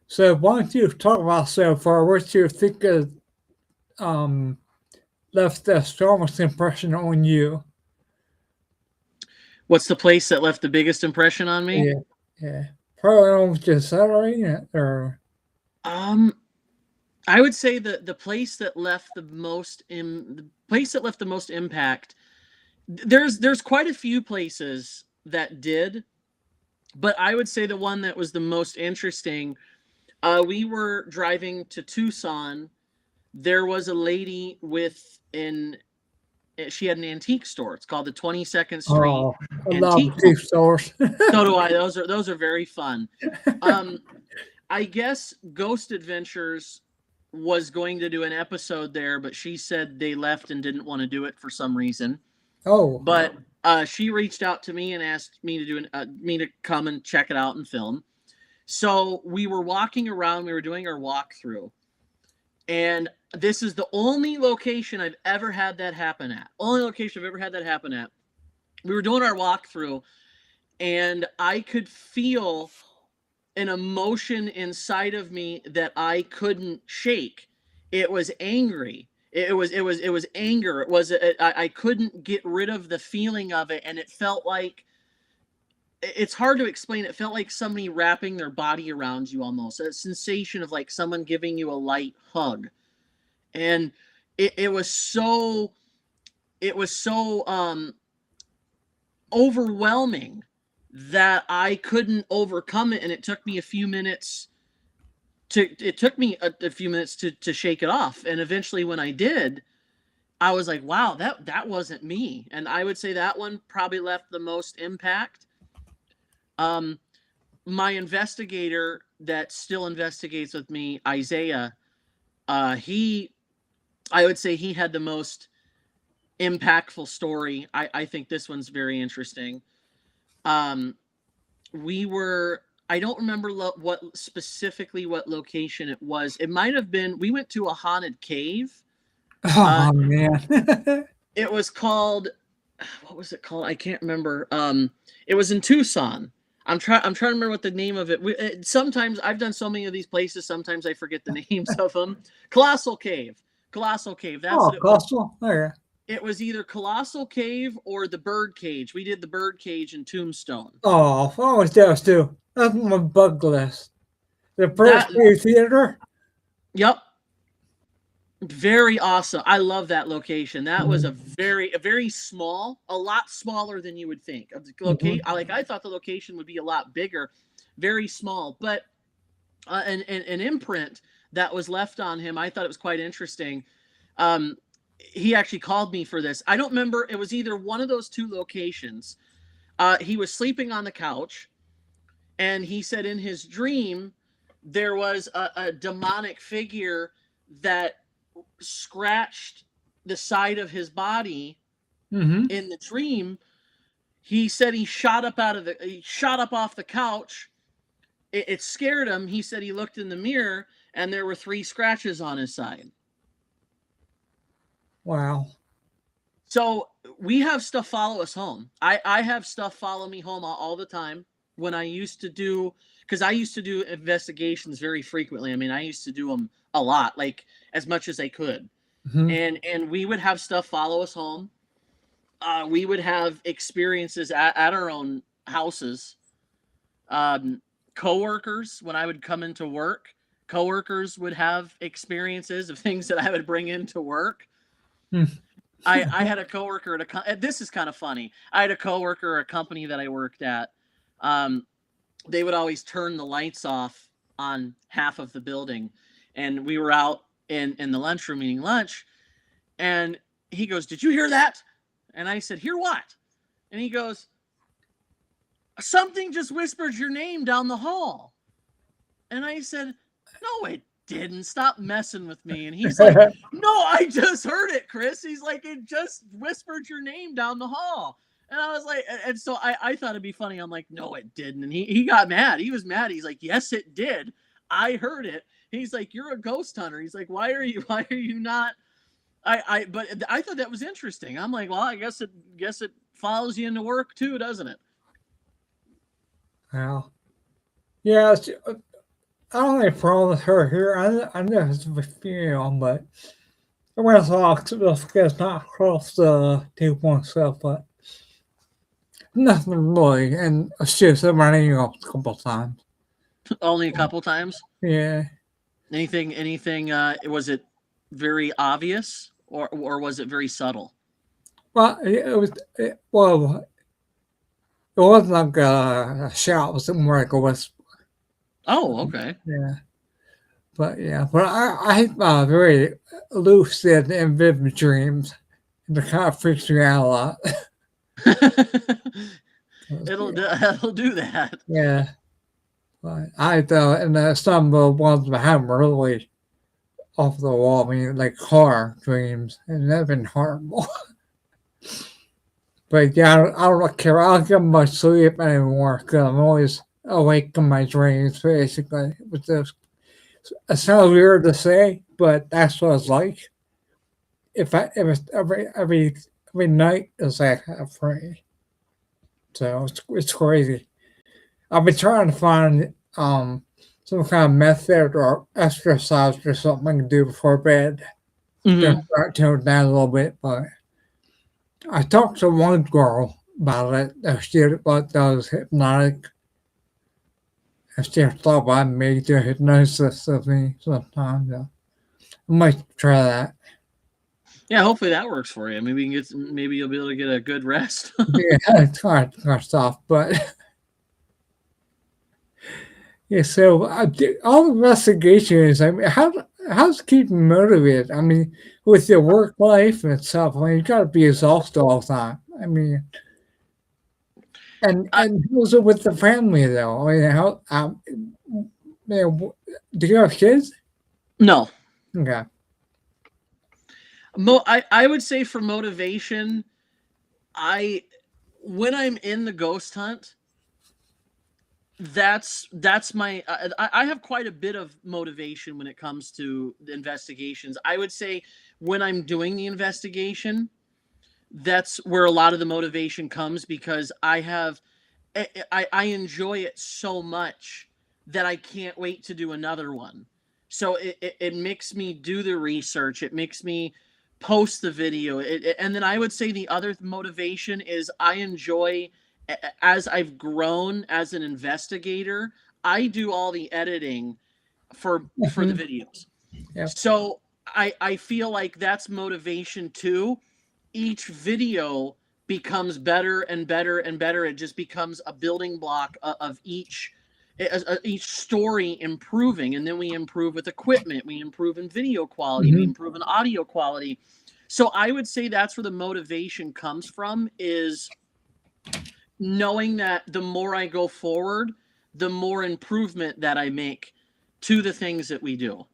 So why don't you talk about so far what you think of left the strongest impression on you?
What's the place that left the biggest impression on me?
Yeah. Yeah. Probably just accelerating it or
I would say the place that left the most impact. There's quite a few places that did, but I would say the one that was the most interesting. We were driving to Tucson. There was a lady she had an antique store. It's called the 22nd Street
I love
Antique.
antique stores.
So do I. Those are very fun. I guess Ghost Adventures was going to do an episode there, but she said they left and didn't want to do it for some reason.
Oh.
But she reached out to me and asked me to me to come and check it out and film. So we were walking around. We were doing our walkthrough, and this is the only location I've ever had that happen at. Only location I've ever had that happen at. We were doing our walkthrough, and I could feel an emotion inside of me that I couldn't shake. It was angry. It was anger. I couldn't get rid of the feeling of it, and it felt like, it's hard to explain. It felt like somebody wrapping their body around you, almost a sensation of like someone giving you a light hug. And it was so overwhelming that I couldn't overcome it, and it took me a few minutes to shake it off. And eventually, when I did, I was like, wow, that wasn't me. And I would say that one probably left the most impact. My investigator that still investigates with me, Isaiah, I would say he had the most impactful story. I think this one's very interesting. We were I don't remember what specifically what location it was. It might have been, we went to a haunted cave.
Oh man.
It was called, what was it called? I can't remember. It was in Tucson. I'm trying to remember what the name of it. Sometimes I've done so many of these places. Sometimes I forget the names of them. Colossal Cave. Colossal Cave. That's
Oh,
what it was.
Coastal. There.
It was either Colossal Cave or the Bird Cage. We did the Bird Cage in Tombstone.
Oh, I always those too. That's my bug list. The
That-
first theater.
Yep. Very awesome. I love that location. That was a very small, a lot smaller than you would think. Of the I thought the location would be a lot bigger, very small, but an imprint that was left on him. I thought it was quite interesting. He actually called me for this. I don't remember. It was either one of those two locations. He was sleeping on the couch, and he said in his dream there was a demonic figure that scratched the side of his body in the dream. He said he shot up off the couch. It scared him. He said he looked in the mirror and there were 3 scratches on his side.
Wow.
So we have stuff follow us home. I have stuff follow me home all the time. When I used to do, because I used to do investigations very frequently. I mean, I used to do them a lot, like as much as I could. And we would have stuff follow us home. We would have experiences at our own houses. Coworkers, when I would come into work, coworkers would have experiences of things that I would bring into work. I had a coworker this is kind of funny. I had a coworker at a company that I worked at. They would always turn the lights off on half of the building, and we were out in the lunchroom eating lunch, and he goes, "Did you hear that?" And I said, "Hear what?" And he goes, "Something just whispered your name down the hall." And I said, "No, it didn't. Stop messing with me." And he's like, "No, I just heard it, Chris." He's like, "It just whispered your name down the hall." And I was like, and so I thought it'd be funny. I'm like, "No, it didn't." And he got mad. He was mad. He's like, "Yes, it did. I heard it." He's like, "You're a ghost hunter." He's like, why are you not? But I thought that was interesting. I'm like, well, I guess it follows you into work too, doesn't it?
Wow. Yeah, I don't have a problem with her here. I know it's a female, but I went off to the not across the 2.7 stuff, but nothing really. And she said my name a couple times.
Only a couple times.
Yeah.
Anything? Was it very obvious, or was it very subtle?
Well, it wasn't like a shout. It was more like a whisper.
Oh, okay.
Yeah. But I have very lucid and vivid dreams. And it kind of freaks me out a lot.
It'll do that.
Yeah. But and some of the ones I have really off the wall. I mean, like horror dreams, and they've been horrible. But yeah, I don't care. I don't get much sleep anymore because I'm always awake in my dreams, basically. It sounds weird to say, but that's what it's like. If it's every night is like free. So it's crazy. I've been trying to find some kind of method or exercise or something I can do before bed. Just start to it down a little bit, but I talked to one girl about it. She thought that was hypnotic. And she thought about me do hypnosis of me sometimes. I might try that.
Yeah, hopefully that works for you. Maybe you'll be able to get a good rest.
Yeah, it's hard stuff, but yeah. So all investigations. I mean, how's keeping motivated? I mean, with your work life and stuff. I mean, you got to be exhausted all the time. I mean, and who's it with the family though? I mean, how? Do you have kids?
No.
Okay.
I would say for motivation, when I'm in the ghost hunt, that's my I have quite a bit of motivation when it comes to the investigations. I would say when I'm doing the investigation, that's where a lot of the motivation comes, because I enjoy it so much that I can't wait to do another one. So it makes me do the research. It makes me post the video. And then I would say the other motivation is I enjoy, as I've grown as an investigator, I do all the editing for the videos.
Yep.
So I feel like that's motivation too. Each video becomes better and better and better. It just becomes a building block of each story improving, and then we improve with equipment, we improve in video quality, we improve in audio quality. So I would say that's where the motivation comes from, is knowing that the more I go forward, the more improvement that I make to the things that we do.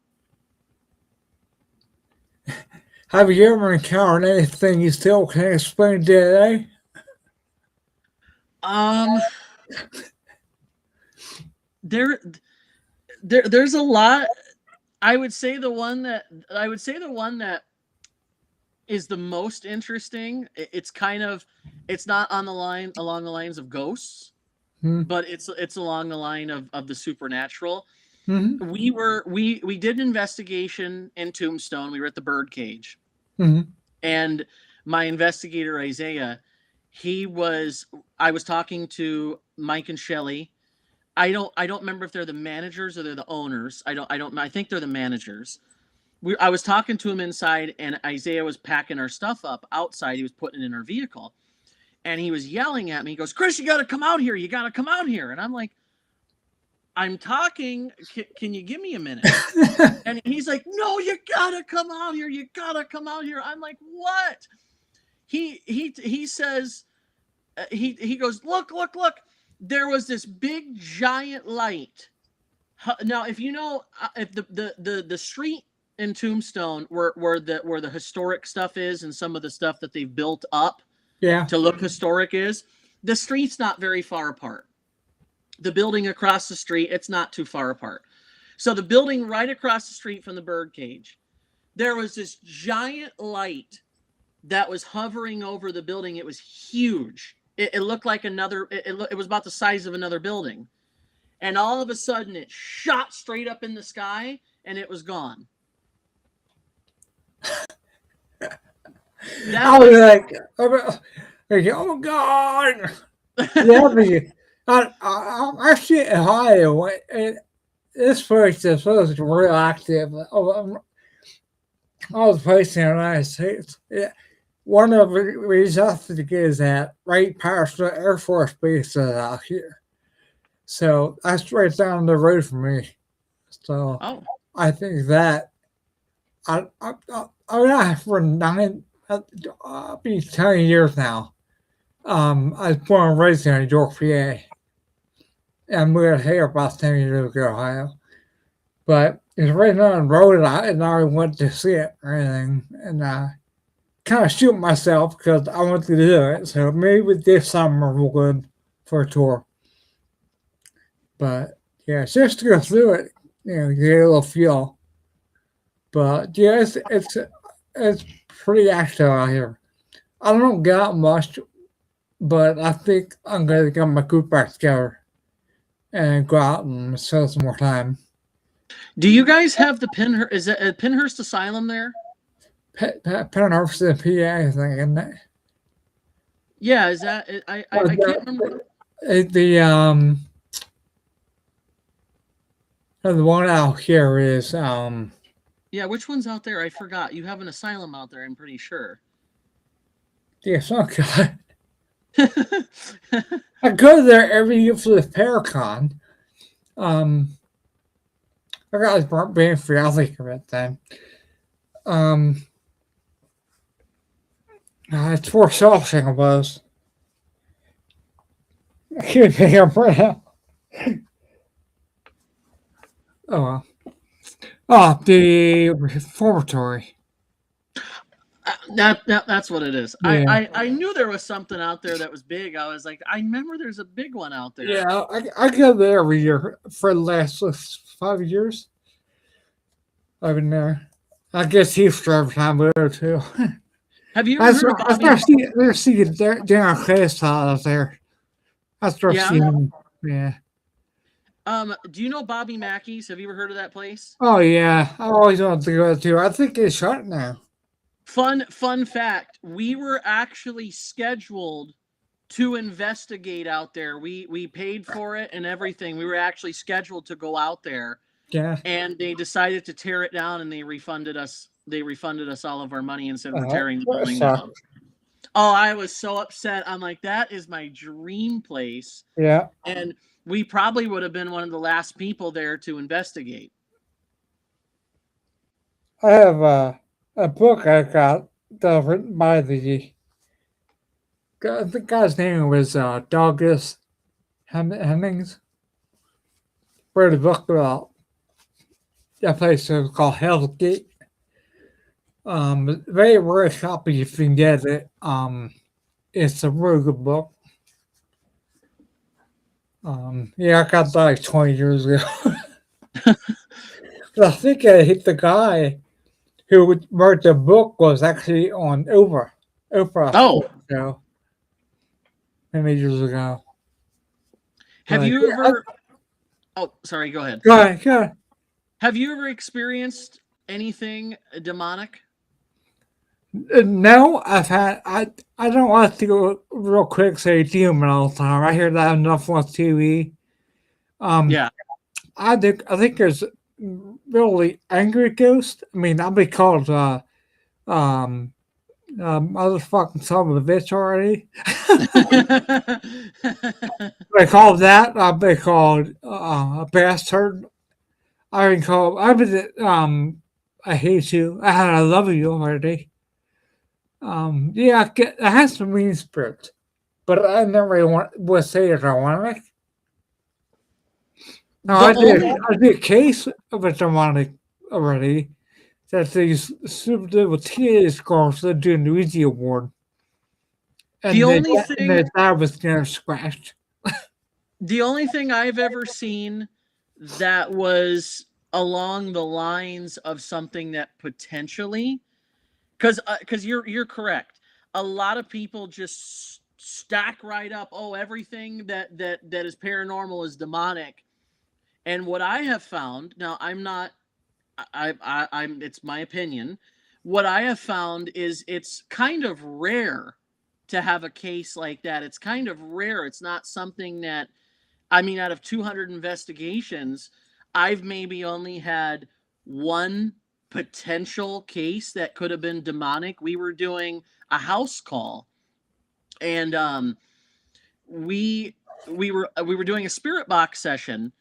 Have you ever encountered anything you still can't explain today?
There's a lot. I would say the one that is the most interesting. It's not along the lines of ghosts, but it's along the line of the supernatural. We did an investigation in Tombstone. We were at the birdcage, and my investigator Isaiah, I was talking to Mike and Shelley. I don't remember if they're the managers or they're the owners. I think they're the managers. I was talking to him inside, and Isaiah was packing our stuff up outside. He was putting it in our vehicle, and he was yelling at me. He goes, "Chris, you got to come out here. You got to come out here." And I'm like, "I'm talking. Can you give me a minute?" And he's like, "No, you got to come out here. You got to come out here." I'm like, "What?" He says, he goes, "Look. There was this big giant light." Now, if you know, if the street in Tombstone where the historic stuff is, and some of the stuff that they've built up to look historic is, the street's not very far apart. The building across the street, it's not too far apart. So the building right across the street from the birdcage, there was this giant light that was hovering over the building. It was huge. It looked like it was about the size of another building. And all of a sudden it shot straight up in the sky and it was gone.
I was like, oh God. I see Ohio. This place is supposed to be real active. All the places in the United States. One of the reasons I think is that right past the Air Force Base is out here. So that's right down the road from me. So I think that I've been I'll be 10 years now. I was born and raised in New York, PA. And moved here about 10 years ago, Ohio. But it's right down the road, and I went to see it or anything. And kind of shoot myself because I want to do it. So maybe this summer we'll go for a tour. But yeah, just to go through it, get a little feel. But yeah, it's pretty active out here. I don't get out much, but I think I'm gonna get my group back together and go out and spend some more time.
Do you guys have the Penhurst? Is it a Penhurst Asylum there?
Penhurst in PA, I think, isn't it?
Yeah, is that? I can't remember.
The one out here is
Yeah, which one's out there? I forgot. You have an asylum out there, I'm pretty sure.
Yeah, some guy. I go there every year for the Paracon. I got being free. I'll think of it then. It's for Shawshank, it was. I can't think of it right now. Oh, well. Oh, the reformatory.
That's what it is.
Yeah.
I knew there was something out there that was big. I was like, I remember there's a big one out there.
Yeah, I go there every year for the last 5 years. I've been there. I guess Easter every time I go too.
Have you ever heard of Bobby?
They're seeing down class out there. I start
Yeah.
seeing. Yeah.
Do you know Bobby Mackey's? Have you ever heard of that place?
Oh yeah, I always wanted to go too. I think it's shut now.
Fun fact, we were actually scheduled to investigate out there. We paid for it and everything. We were actually scheduled to go out there.
Yeah.
And they decided to tear it down, and they refunded us all of our money instead of tearing the building down. Oh, I was so upset. I'm like, that is my dream place.
Yeah.
And we probably would have been one of the last people there to investigate.
I have a book I got that was written by the guy's name was Douglas Hemmings. Wrote a book about that place called Hell's Gate. Very rare copy if you can get it. It's a really good book. Yeah, I got that like 20 years ago. I think the guy who wrote the book was actually on Oprah.
Oh.
So many years ago.
Have you ever? Oh, sorry. Go ahead.
Go ahead.
Have you ever experienced anything demonic?
No, I've had. I don't want to go real quick say demon all the time. I hear that enough on TV.
Yeah.
I think there's really angry ghosts. I mean, I'll be called motherfucking son of a bitch already. They call that. I'll be called a bastard. I've been called. I hate you. I love you already. Yeah, I have some mean spirits, but I never would say it's ironic. No, I did a case of a demonic already. That these super little teenage girls that do an Ouija award. And
the only thing
that was getting scratched.
The only thing I've ever seen that was along the lines of something that potentially, because you're correct. A lot of people just stack right up. Oh, everything that is paranormal is demonic. And what I have found, now I'm not, I'm it's my opinion. What I have found is it's kind of rare to have a case like that. It's kind of rare. It's not something that, I mean, out of 200 investigations, I've maybe only had one potential case that could have been demonic. We were doing a house call, and we were doing a spirit box session,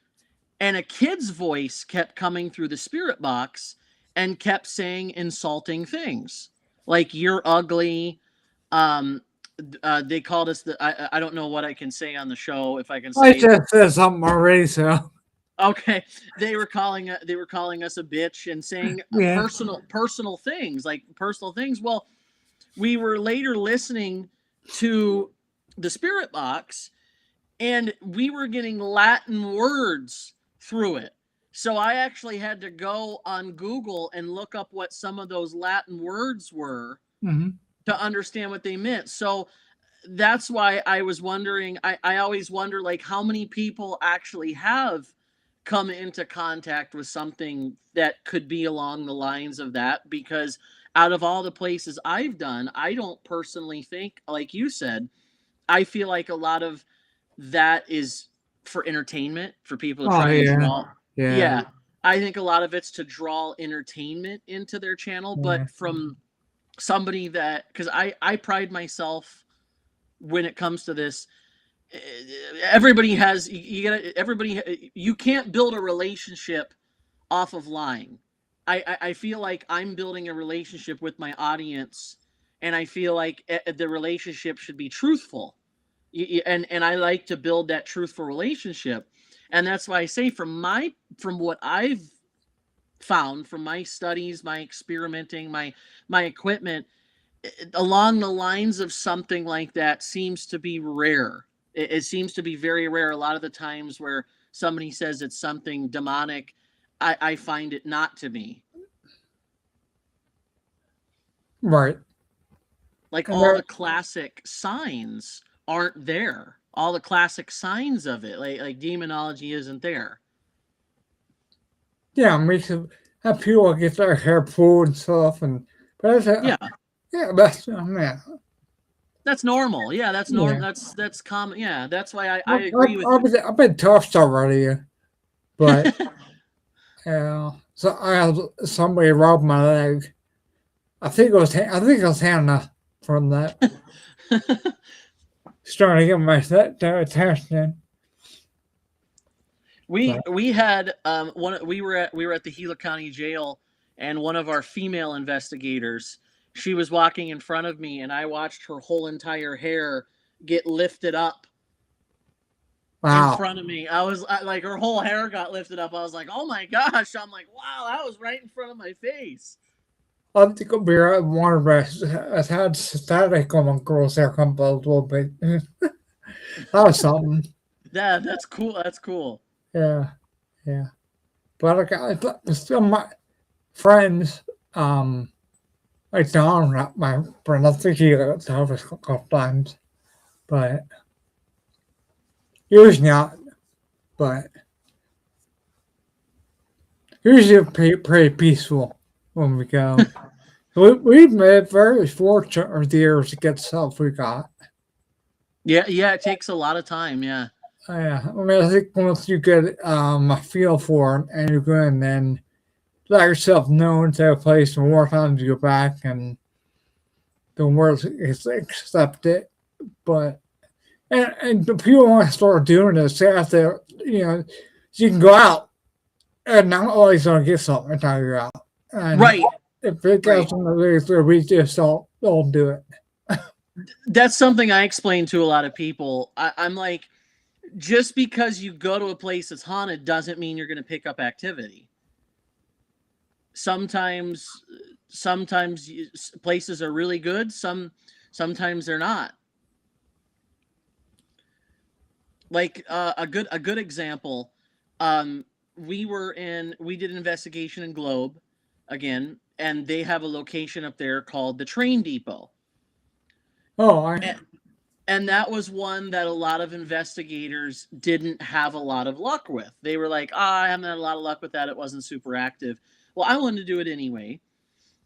and a kid's voice kept coming through the spirit box and kept saying insulting things like "you're ugly." They called us I don't know what I can say on the show, if I can say.
I just said something already, so.
Okay, they were calling us a bitch and saying personal things, like personal things. Well, we were later listening to the spirit box, and we were getting Latin words through it. So I actually had to go on Google and look up what some of those Latin words were to understand what they meant. So that's why I was wondering, I always wonder, like, how many people actually have come into contact with something that could be along the lines of that, because out of all the places I've done, I don't personally think, like you said, I feel like a lot of that is for entertainment, for people to try and draw. Yeah. I think a lot of it's to draw entertainment into their channel, but from somebody that, because I pride myself when it comes to this. Everybody has, you can't build a relationship off of lying. I feel like I'm building a relationship with my audience, and I feel like the relationship should be truthful. And I like to build that truthful relationship. And that's why I say, from what I've found from my studies, my experimenting, my equipment, along the lines of something like that seems to be rare. It seems to be very rare. A lot of the times where somebody says it's something demonic, I find it not to be.
Right.
Like
And
all
there,
the classic signs aren't there. All the classic signs of it, like demonology, isn't there.
yeah, we should have people get their hair pulled and stuff, and but I said,
Yeah,
yeah, that's yeah.
that's normal. Yeah, that's normal.
Yeah.
That's common. Yeah, that's why I agree with
I've been tough already, but so I had somebody rub my leg. I think it was Hannah from that.
you.
She's trying to get my attention.
We had we were at the Gila County Jail, and one of our female investigators, she was walking in front of me, and I watched her whole entire hair get lifted up in
Wow.
front of me. Like, her whole hair got lifted up. I was like, oh my gosh! I'm like, wow, that was right in front of my face.
I think it'll be right one of us. I had static on my girl's hair come up a little bit. That was something.
Yeah, that's cool. That's cool.
Yeah. But some of my friends, like Don, my friend, I think he got told us a couple times, but usually not. But usually pretty peaceful when we go. We've been very fortunate over the years to get the stuff we got.
Yeah, it takes a lot of time. Yeah.
Yeah, I mean, I think once you get a feel for it and you go in, then let yourself known to a place and more times you go back and the world is accept it. But and the people want to start doing this, they have to, you can go out and not always gonna get something until you're out. And
Right.
if it gets on the way, we just don't do it.
That's something I explain to a lot of people. I'm like, just because you go to a place that's haunted doesn't mean you're going to pick up activity. Sometimes places are really good. Sometimes they're not. Like a good example. We did an investigation in Globe again, and they have a location up there called the Train Depot.
Oh,
And that was one that a lot of investigators didn't have a lot of luck with. They were like, I haven't had a lot of luck with that. It wasn't super active. Well, I wanted to do it anyway.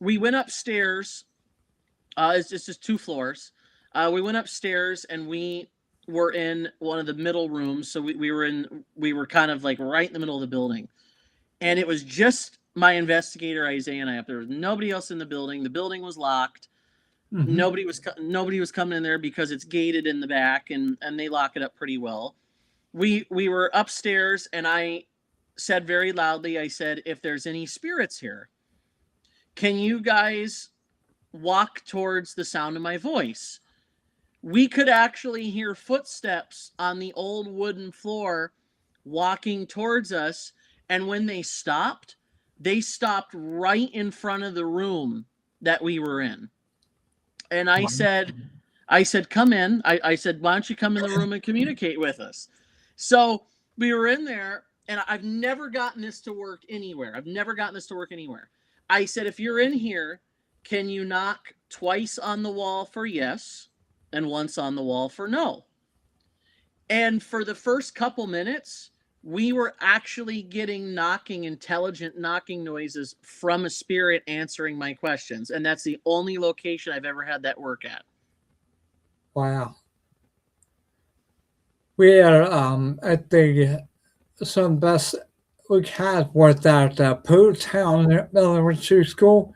We went upstairs. It's just 2 floors. We went upstairs and we were in one of the middle rooms. So we were kind of like right in the middle of the building. And it was just my investigator, Isaiah, and I up there. There was nobody else in the building. The building was locked.
mm-hmm.
Nobody was coming in there because it's gated in the back, and they lock it up pretty well. We were upstairs, and I said very loudly, I said, if there's any spirits here, can you guys walk towards the sound of my voice? We could actually hear footsteps on the old wooden floor walking towards us, and when they stopped right in front of the room that we were in. And I said, come in. I said, why don't you come in the room and communicate with us? So we were in there, and I've never gotten this to work anywhere. I said, if you're in here, can you knock twice on the wall for yes and once on the wall for no? And for the first couple minutes, we were actually getting intelligent knocking noises from a spirit answering my questions. And that's the only location I've ever had that work at.
Wow. We had at some best we had was at Town Elementary School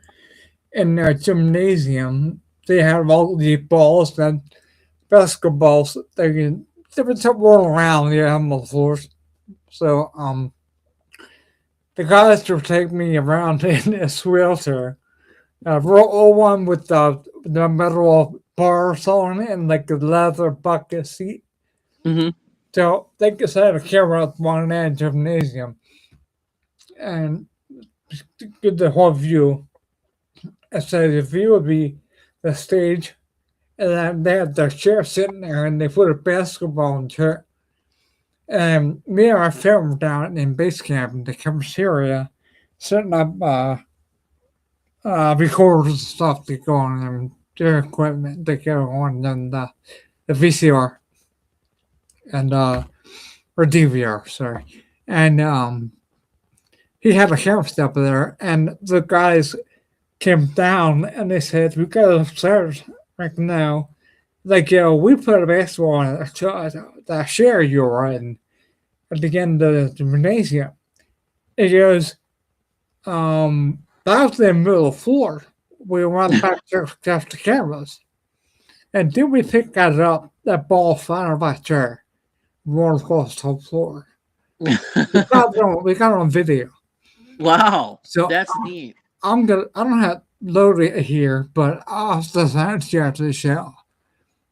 in their gymnasium. They had all the balls and basketballs. They would roll around on the floors. So the guys would take me around in this wheelchair. Roll one with the metal bars on it and like a leather bucket seat.
Mm-hmm.
So they just had a camera at one end gymnasium and get the whole view. I said the view would be the stage, and then they had their chair sitting there, and they put a basketball in the chair. And me and my friend were down in base camp in the cafeteria, setting up recorders and stuff to go on and their equipment to go on and the VCR and or DVR, sorry. And he had a camera step there, and the guys came down and they said, "We go upstairs right now." Like, we put a basketball in the chair you were in at the end of the gymnasium. It goes, that was in the middle of the floor. We went back to the cameras. And then we picked that up, that ball flying out of that chair, rolled across the whole floor. we got it on video.
Wow.
So
that's neat.
I don't have load it here, but I'll just send it after the show.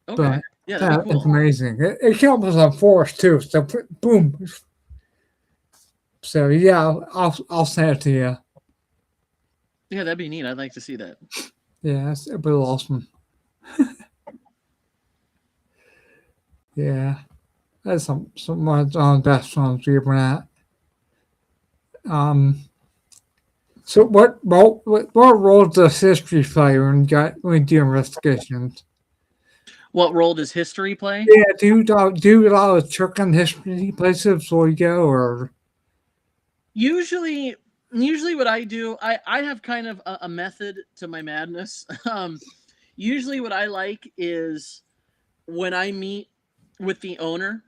Okay.
But
yeah, that'd be cool.
It's amazing. It came us on force too. So boom. So yeah, I'll send it to you.
Yeah, that'd be neat. I'd like to see that.
Yeah, it'd be awesome. Yeah, that's some of the best ones we've been at. So what role does history play when you do investigations?
What role does history play?
Yeah, do you allow a check on history places before you go, or
usually what I do, I have kind of a method to my madness. Usually what I like is when I meet with the owner,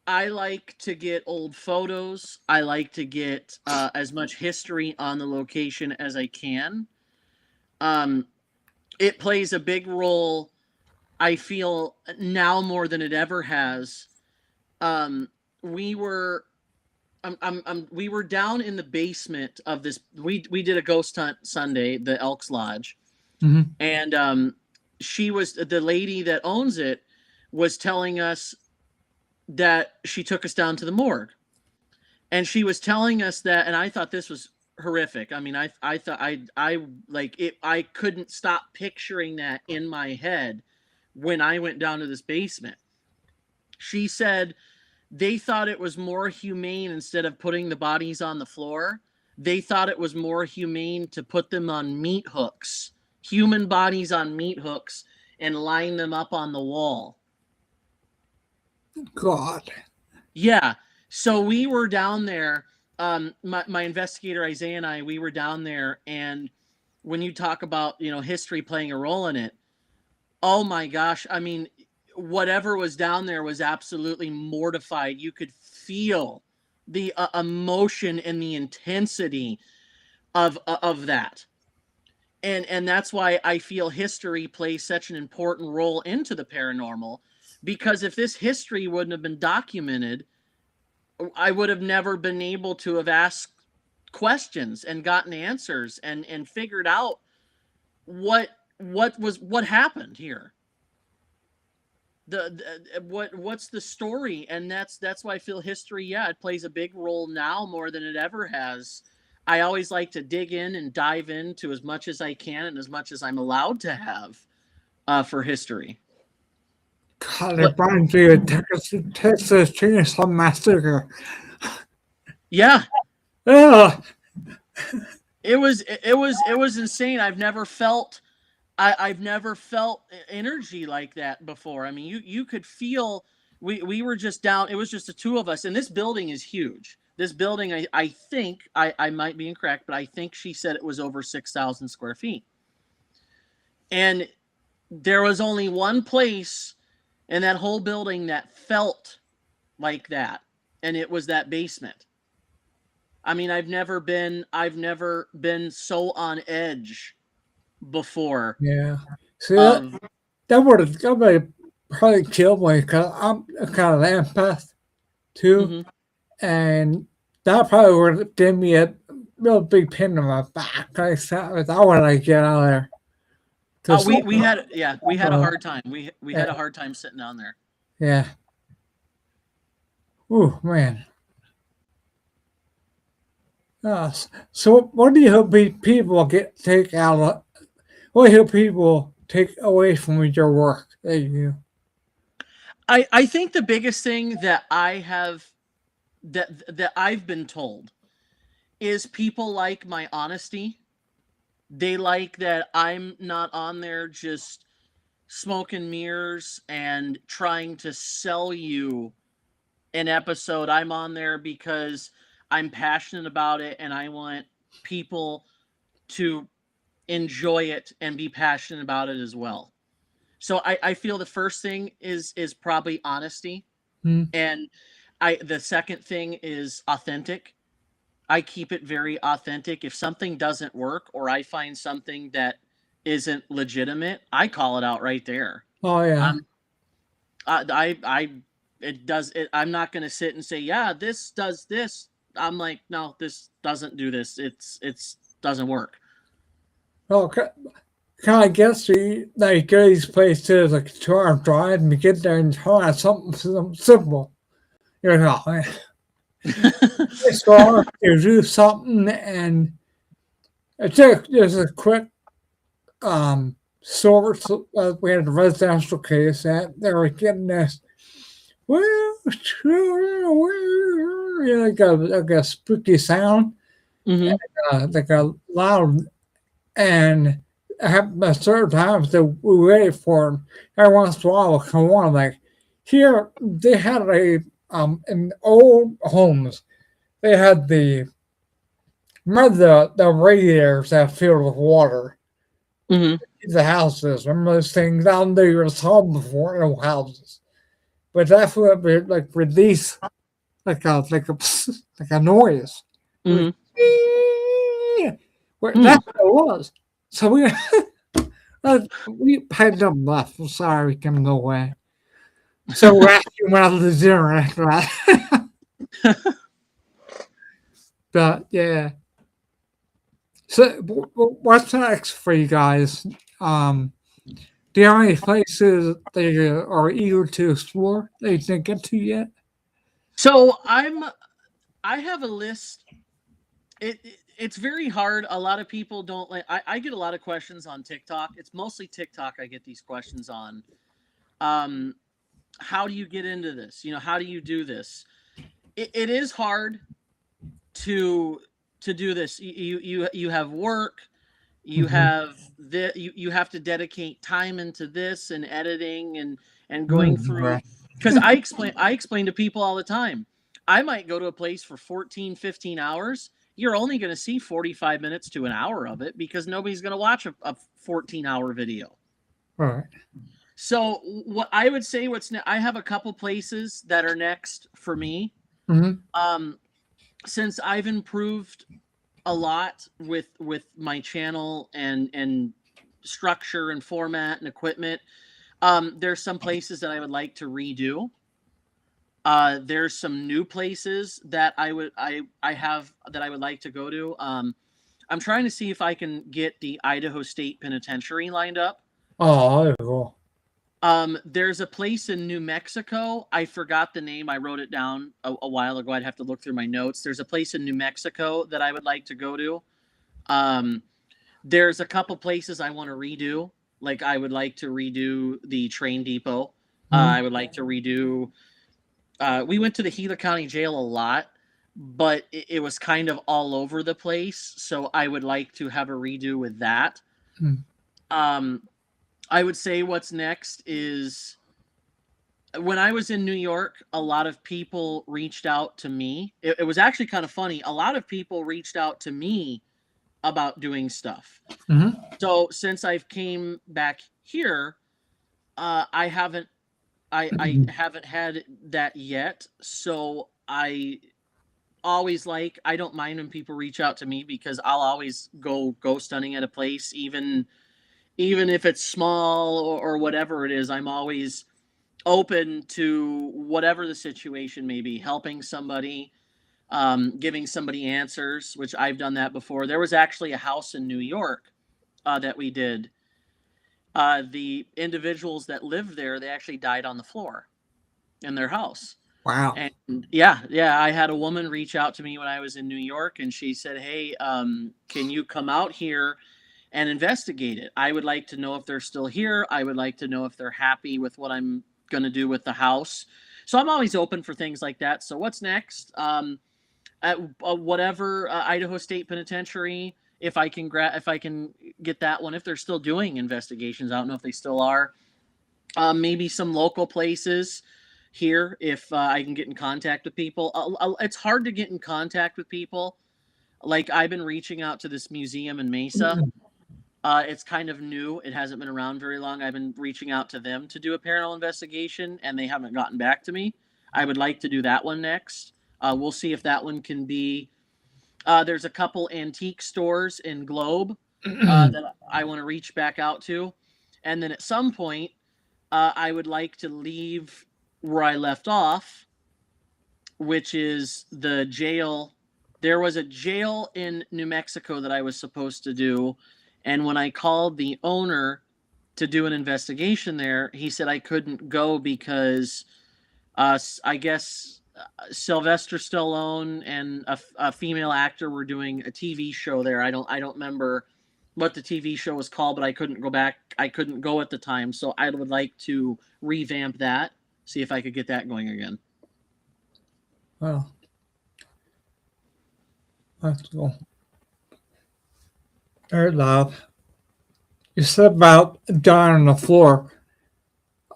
I like to get old photos. I like to get as much history on the location as I can. It plays a big role, I feel, now more than it ever has. We were down in the basement of this. We did a ghost hunt Sunday, the Elks Lodge, and she was the lady that owns it was telling us that she took us down to the morgue, and she was telling us that, and I thought this was horrific. I mean, I thought I like it. I couldn't stop picturing that in my head when I went down to this basement. She said they thought it was more humane, instead of putting the bodies on the floor, they thought it was more humane to put them on meat hooks, human bodies on meat hooks, and line them up on the wall.
God.
Yeah. So we were down there. My investigator Isaiah and I, we were down there, and when you talk about, history playing a role in it, oh my gosh, I mean, whatever was down there was absolutely mortified. You could feel the emotion and the intensity of that. And that's why I feel history plays such an important role into the paranormal, because if this history wouldn't have been documented, I would have never been able to have asked questions and gotten answers and figured out what happened here. What's the story? And that's why I feel history, it plays a big role now more than it ever has. I always like to dig in and dive into as much as I can and as much as I'm allowed to have for history.
God, it reminds me of Texas Chainsaw Massacre.
Yeah.
Yeah.
It was insane. I've never felt energy like that before. I mean, you could feel we were just down. It was just the two of us, and this building is huge. This building, I think, I might be incorrect, but I think she said it was over 6,000 square feet. And there was only one place in that whole building that felt like that, and it was that basement. I mean, I've never been so on edge before.
Yeah. See, that would have probably killed me, because I'm kind of an empath too. And that probably would have given me a real big pain in my back. I want to get out of there.
We had a hard time. We had a hard time sitting down there.
Yeah. Ooh, man. So what do you hope people take out of? What do you hope people take away from your work that you?
I think the biggest thing that I've been told is people like my honesty. They like that I'm not on there just smoke and mirrors and trying to sell you an episode. I'm on there because I'm passionate about it and I want people to enjoy it and be passionate about it as well. So I feel the first thing is probably honesty. And the second thing is authentic. I keep it very authentic. If something doesn't work or I find something that isn't legitimate, I call it out right there.
Oh yeah.
I'm not going to sit and say, yeah, this does this. I'm like, no, this doesn't do this. It's doesn't work.
Well, can I guess you like go to these places like 2 hour drive and you get there and try something simple? You're like, oh, man. It's hard to do something, and it's just a quick source. We had a residential case that they were getting this. Well, like a spooky sound, like a loud, and at certain times that we waited for them. Every once in a while, would come on. Like here, they had in old homes, they had remember the radiators that filled with water. The houses, remember those things down there you saw before in houses. But that's what it like release like a noise. That's what it was. So we had them left. I'm sorry we came no way. So we actually went out to the dinner after that. But yeah. So what's next for you guys? Do you have any places that you are eager to explore that you didn't get to yet?
So I have a list. It's very hard. A lot of people don't like. I get a lot of questions on TikTok. It's mostly TikTok. I get these questions on. How do you get into this? How do you do this? It is hard to do this. You have work. You have you have to dedicate time into this and editing and going through, because I explain to people all the time. I might go to a place for 14, 15 hours. You're only going to see 45 minutes to an hour of it because nobody's going to watch a 14-hour video.
All right.
So what I would say, I have a couple places that are next for me. Since I've improved a lot with my channel and structure and format and equipment, there's some places that I would like to redo. There's some new places that I would like to go to. I'm trying to see if I can get the Idaho State Penitentiary lined up.
Oh, cool.
There's a place in New Mexico. I forgot the name. I wrote it down a while ago. I'd have to look through my notes. There's a place in New Mexico that I would like to go to. There's a couple places I want to redo. Like I would like to redo the train depot. I would like to redo. We went to the Gila County Jail a lot, but it was kind of all over the place. So I would like to have a redo with that. I would say what's next is, when I was in New York, a lot of people reached out to me. It was actually kind of funny. A lot of people reached out to me about doing stuff. So since I've came back here, I haven't had that yet. So I don't mind when people reach out to me because I'll always go ghost hunting at a place, even if it's small or whatever it is. I'm always open to whatever the situation may be, helping somebody, giving somebody answers, which I've done that before. There was actually a house in New York that we did. The individuals that lived there, they actually died on the floor in their house.
Wow.
And yeah, I had a woman reach out to me when I was in New York, and she said, hey, can you come out here and investigate it. I would like to know if they're still here. I would like to know if they're happy with what I'm going to do with the house. So I'm always open for things like that. So what's next? At whatever Idaho State Penitentiary, if I can get that one, if they're still doing investigations, I don't know if they still are. Maybe some local places here, if I can get in contact with people. It's hard to get in contact with people. Like, I've been reaching out to this museum in Mesa. It's kind of new. It hasn't been around very long. I've been reaching out to them to do a paranormal investigation, and they haven't gotten back to me. I would like to do that one next. We'll see if that one can be. There's a couple antique stores in Globe that I want to reach back out to. And then at some point, I would like to leave where I left off, which is the jail. There was a jail in New Mexico that I was supposed to do. And when I called the owner to do an investigation there, he said I couldn't go because I guess Sylvester Stallone and a female actor were doing a TV show there. I don't remember what the TV show was called, but I couldn't go back. I couldn't go at the time. So I would like to revamp that, see if I could get that going again.
Well, that's cool. All right, love. You said about dying on the floor.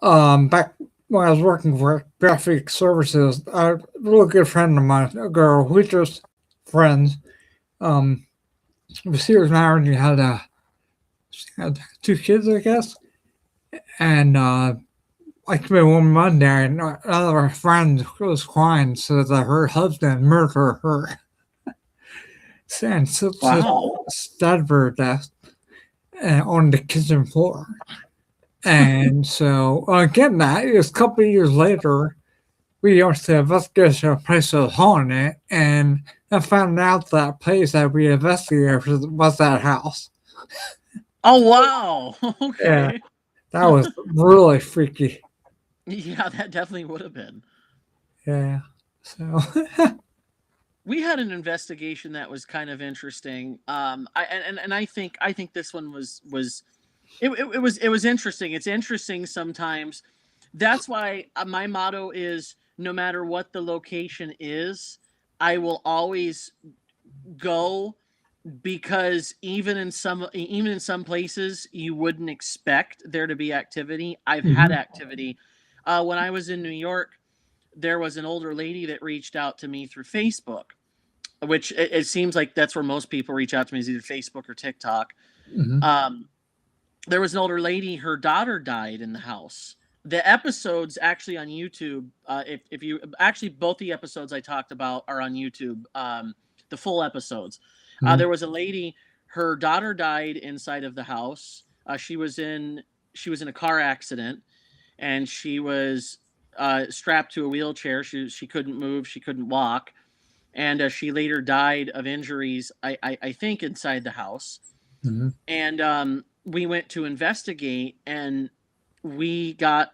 Back when I was working for graphic services, a real good friend of mine, a girl, we just friends. She was married and she had 2 kids, I guess. And I came in one Monday, and another of her friends was crying so that her husband murdered her. And so stabbed her to death on the kitchen floor. And so, again, that is a couple of years later, we went to investigate a place that was haunted, and I found out that place that we investigated was that house.
Oh, wow. Okay.
Yeah, that was really freaky.
Yeah, that definitely would have been.
Yeah. So
we had an investigation that was kind of interesting. I think this one was interesting. It's interesting sometimes. That's why my motto is, no matter what the location is, I will always go, because even in some places you wouldn't expect there to be activity. I've had activity. When I was in New York, there was an older lady that reached out to me through Facebook, which it seems like that's where most people reach out to me, is either Facebook or TikTok. There was an older lady, her daughter died in the house. The episodes actually on YouTube, if you actually, both the episodes I talked about are on YouTube, the full episodes. There was a lady, her daughter died inside of the house. She was in a car accident, and she was strapped to a wheelchair. She couldn't move, she couldn't walk, and she later died of injuries, I think, inside the house. And we went to investigate, and we got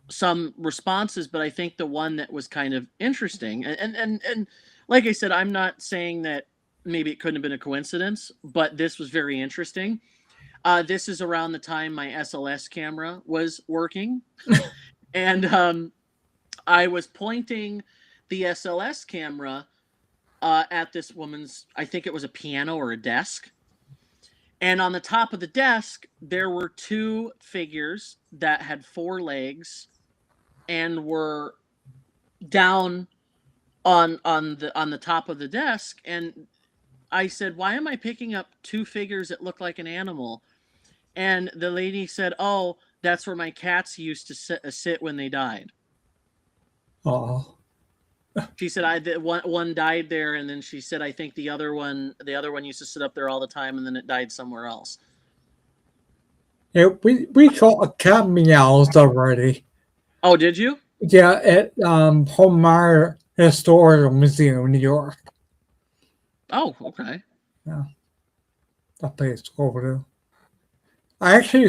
some responses, but I think the one that was kind of interesting, and like I said, I'm not saying that maybe it couldn't have been a coincidence, but this was very interesting. This is around the time my SLS camera was working. And I was pointing the SLS camera at this woman's, I think it was a piano or a desk. And on the top of the desk, there were 2 figures that had 4 legs and were down on the top of the desk. And I said, why am I picking up 2 figures that look like an animal? And the lady said, oh, that's where my cats used to sit when they died.
oh,
She said, one died there, and then she said, I think the other one used to sit up there all the time, and then it died somewhere else.
yeah, we caught cat meows already.
Oh, did you?
Yeah, at Homemeyer Historical Museum in New York.
Oh, okay.
Yeah, that place over there. I actually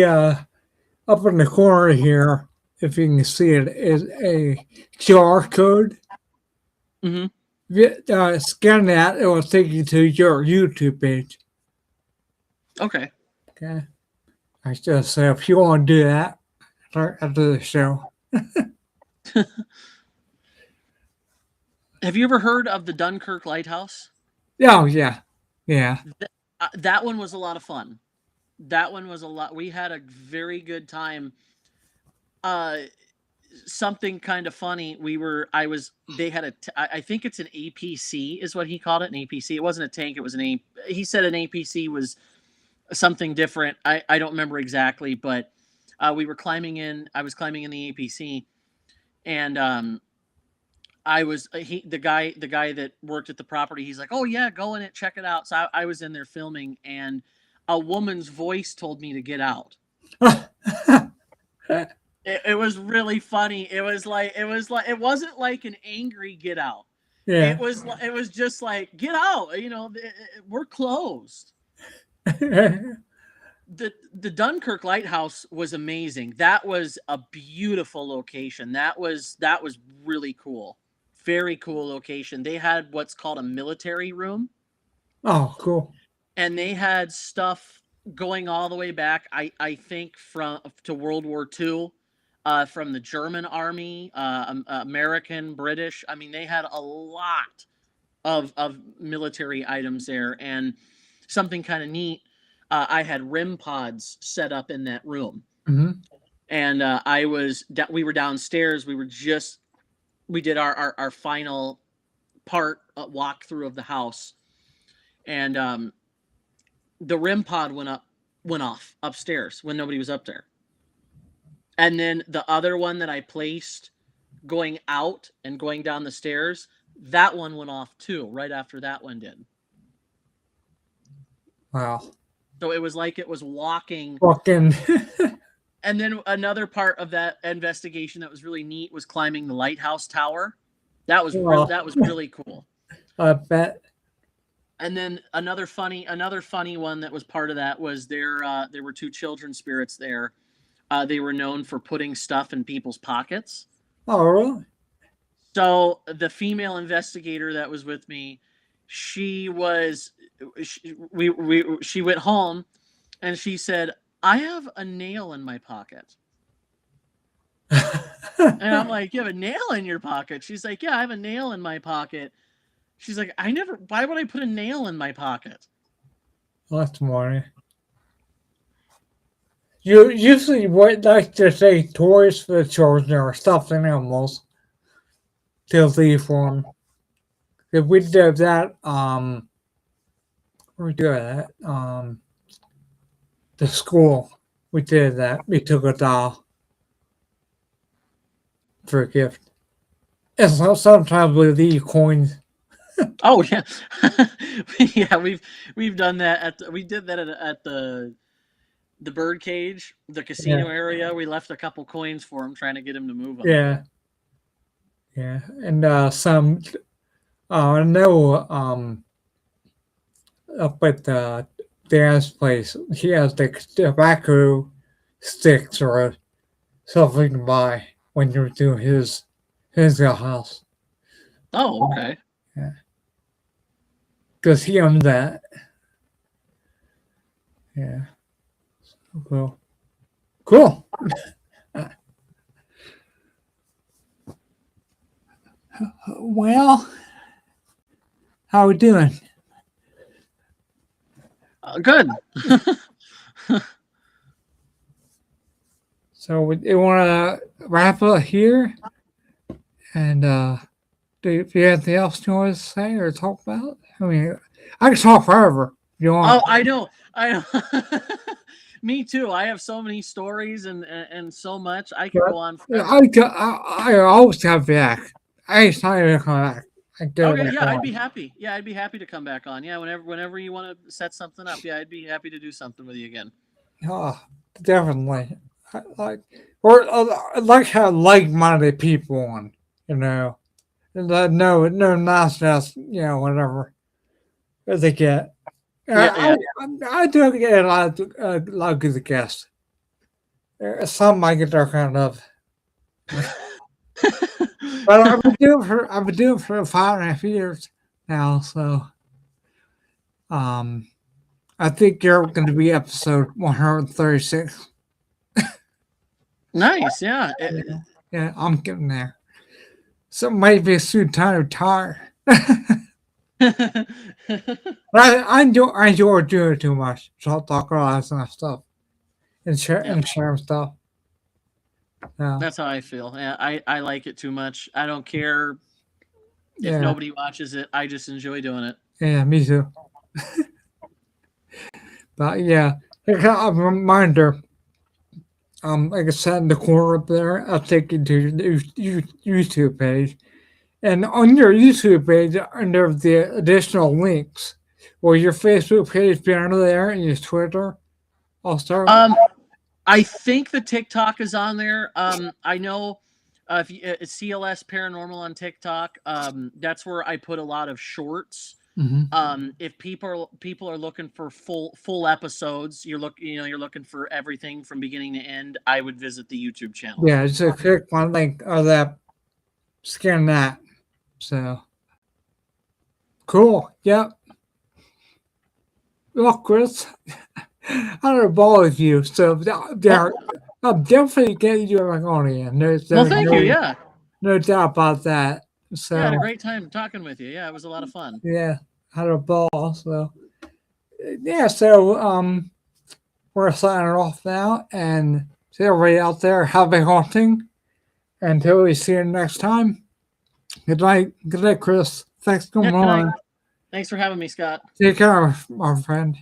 up in the corner here, if you can see it, is a QR code. Scan that, it will take you to your YouTube page.
Okay.
Okay. I just say if you want to do that after the show.
Have you ever heard of the Dunkirk Lighthouse?
Oh yeah. Yeah.
That one was a lot of fun. That one was a lot. We had a very good time. Something kind of funny. They had I think it's an APC is what he called it. An APC. It wasn't a tank. It was he said an APC was something different. I don't remember exactly, but we were climbing in. I was climbing in the APC, and I was the guy that worked at the property. He's like, "Oh yeah, go in it, check it out." So I was in there filming, and a woman's voice told me to get out. It was really funny. It wasn't like an angry get out.
Yeah.
It was just like, get out. We're closed. The Dunkirk Lighthouse was amazing. That was a beautiful location. That was really cool. Very cool location. They had what's called a military room.
Oh, cool.
And they had stuff going all the way back, I think, to World War II, from the German army, American, British. I mean, they had a lot of military items there. And something kind of neat, I had REM pods set up in that room.
Mm-hmm.
And we were downstairs. We did our final part walkthrough of the house. And the REM pod went off upstairs when nobody was up there. And then the other one that I placed going out and going down the stairs, that one went off too, right after that one did.
Wow.
So it was like it was walking. And then another part of that investigation that was really neat was climbing the lighthouse tower. That was really cool.
I bet.
And then another funny one that was part of that was there were two children spirits there. They were known for putting stuff in people's pockets.
Oh, really?
So the female investigator that was with me, she went home and she said, "I have a nail in my pocket." And I'm like, "You have a nail in your pocket?" She's like, "Yeah, I have a nail in my pocket." She's like, why would I put a nail in my pocket?
Well, that's funny. You usually would like to say toys for the children or stuffed animals to leave for them. If we did that, we did that, the school, we did that. We took a doll for a gift. And sometimes we leave coins.
Oh yeah, yeah. We've done that we did that at the bird cage, the casino area. We left a couple coins for him, trying to get him to move them.
Yeah, yeah, and some. I know. Up at Dan's place, he has the tobacco sticks or something to buy when you're doing his house.
Oh, okay.
Yeah. Because he owns that. Yeah. Cool. Cool. Well, how we doing?
Good.
So we want to wrap up here, and do you have anything else you want to say or talk about? I mean, I can talk forever. If you want?
Oh, I know. Me too. I have so many stories and so much. I could go on forever.
I always come back. Anytime I come back.
Okay, yeah, I'd be happy. Yeah, I'd be happy to come back on. Yeah, whenever you want to set something up, yeah, I'd be happy to do something with you again.
Oh, definitely. I like how like-minded people on, no nonsense, whatever they get. I do get a lot of good guests. Some I get their kind of. But I've been doing it for 5.5 years now, so I think you're going to be episode 136.
Nice, yeah.
Yeah, I'm getting there. So maybe it's soon time to retire. But I enjoy doing it too much. So I'll talk about that kind of stuff and share stuff. Yeah.
That's how I feel. Yeah, I like it too much. I don't care if
Yeah.
nobody watches it. I just enjoy doing it.
Yeah, me too. But yeah, a reminder. Like I said in the corner up there, I'll take you to your YouTube page. And on your YouTube page, under the additional links, will your Facebook page be under there and your Twitter also?
I think the TikTok is on there. I know if you, it's CLS Paranormal on TikTok. That's where I put a lot of shorts.
Mm-hmm.
If people are looking for full episodes, you're looking for everything from beginning to end, I would visit the YouTube channel.
Yeah, just a quick one link or that, scan that. So cool. Yep. Well, Chris, I had a ball with you. So I'm definitely getting you back on again.
Well, thank you. Yeah.
No doubt about that. So
I had a great time talking with you. Yeah, it was a lot of fun.
Yeah, had a ball. So yeah, so we're signing off now, and to everybody out there, happy haunting. Until we see you next time. Good night, Chris. Thanks for coming on.
Thanks for having me, Scott.
Take care, my friend.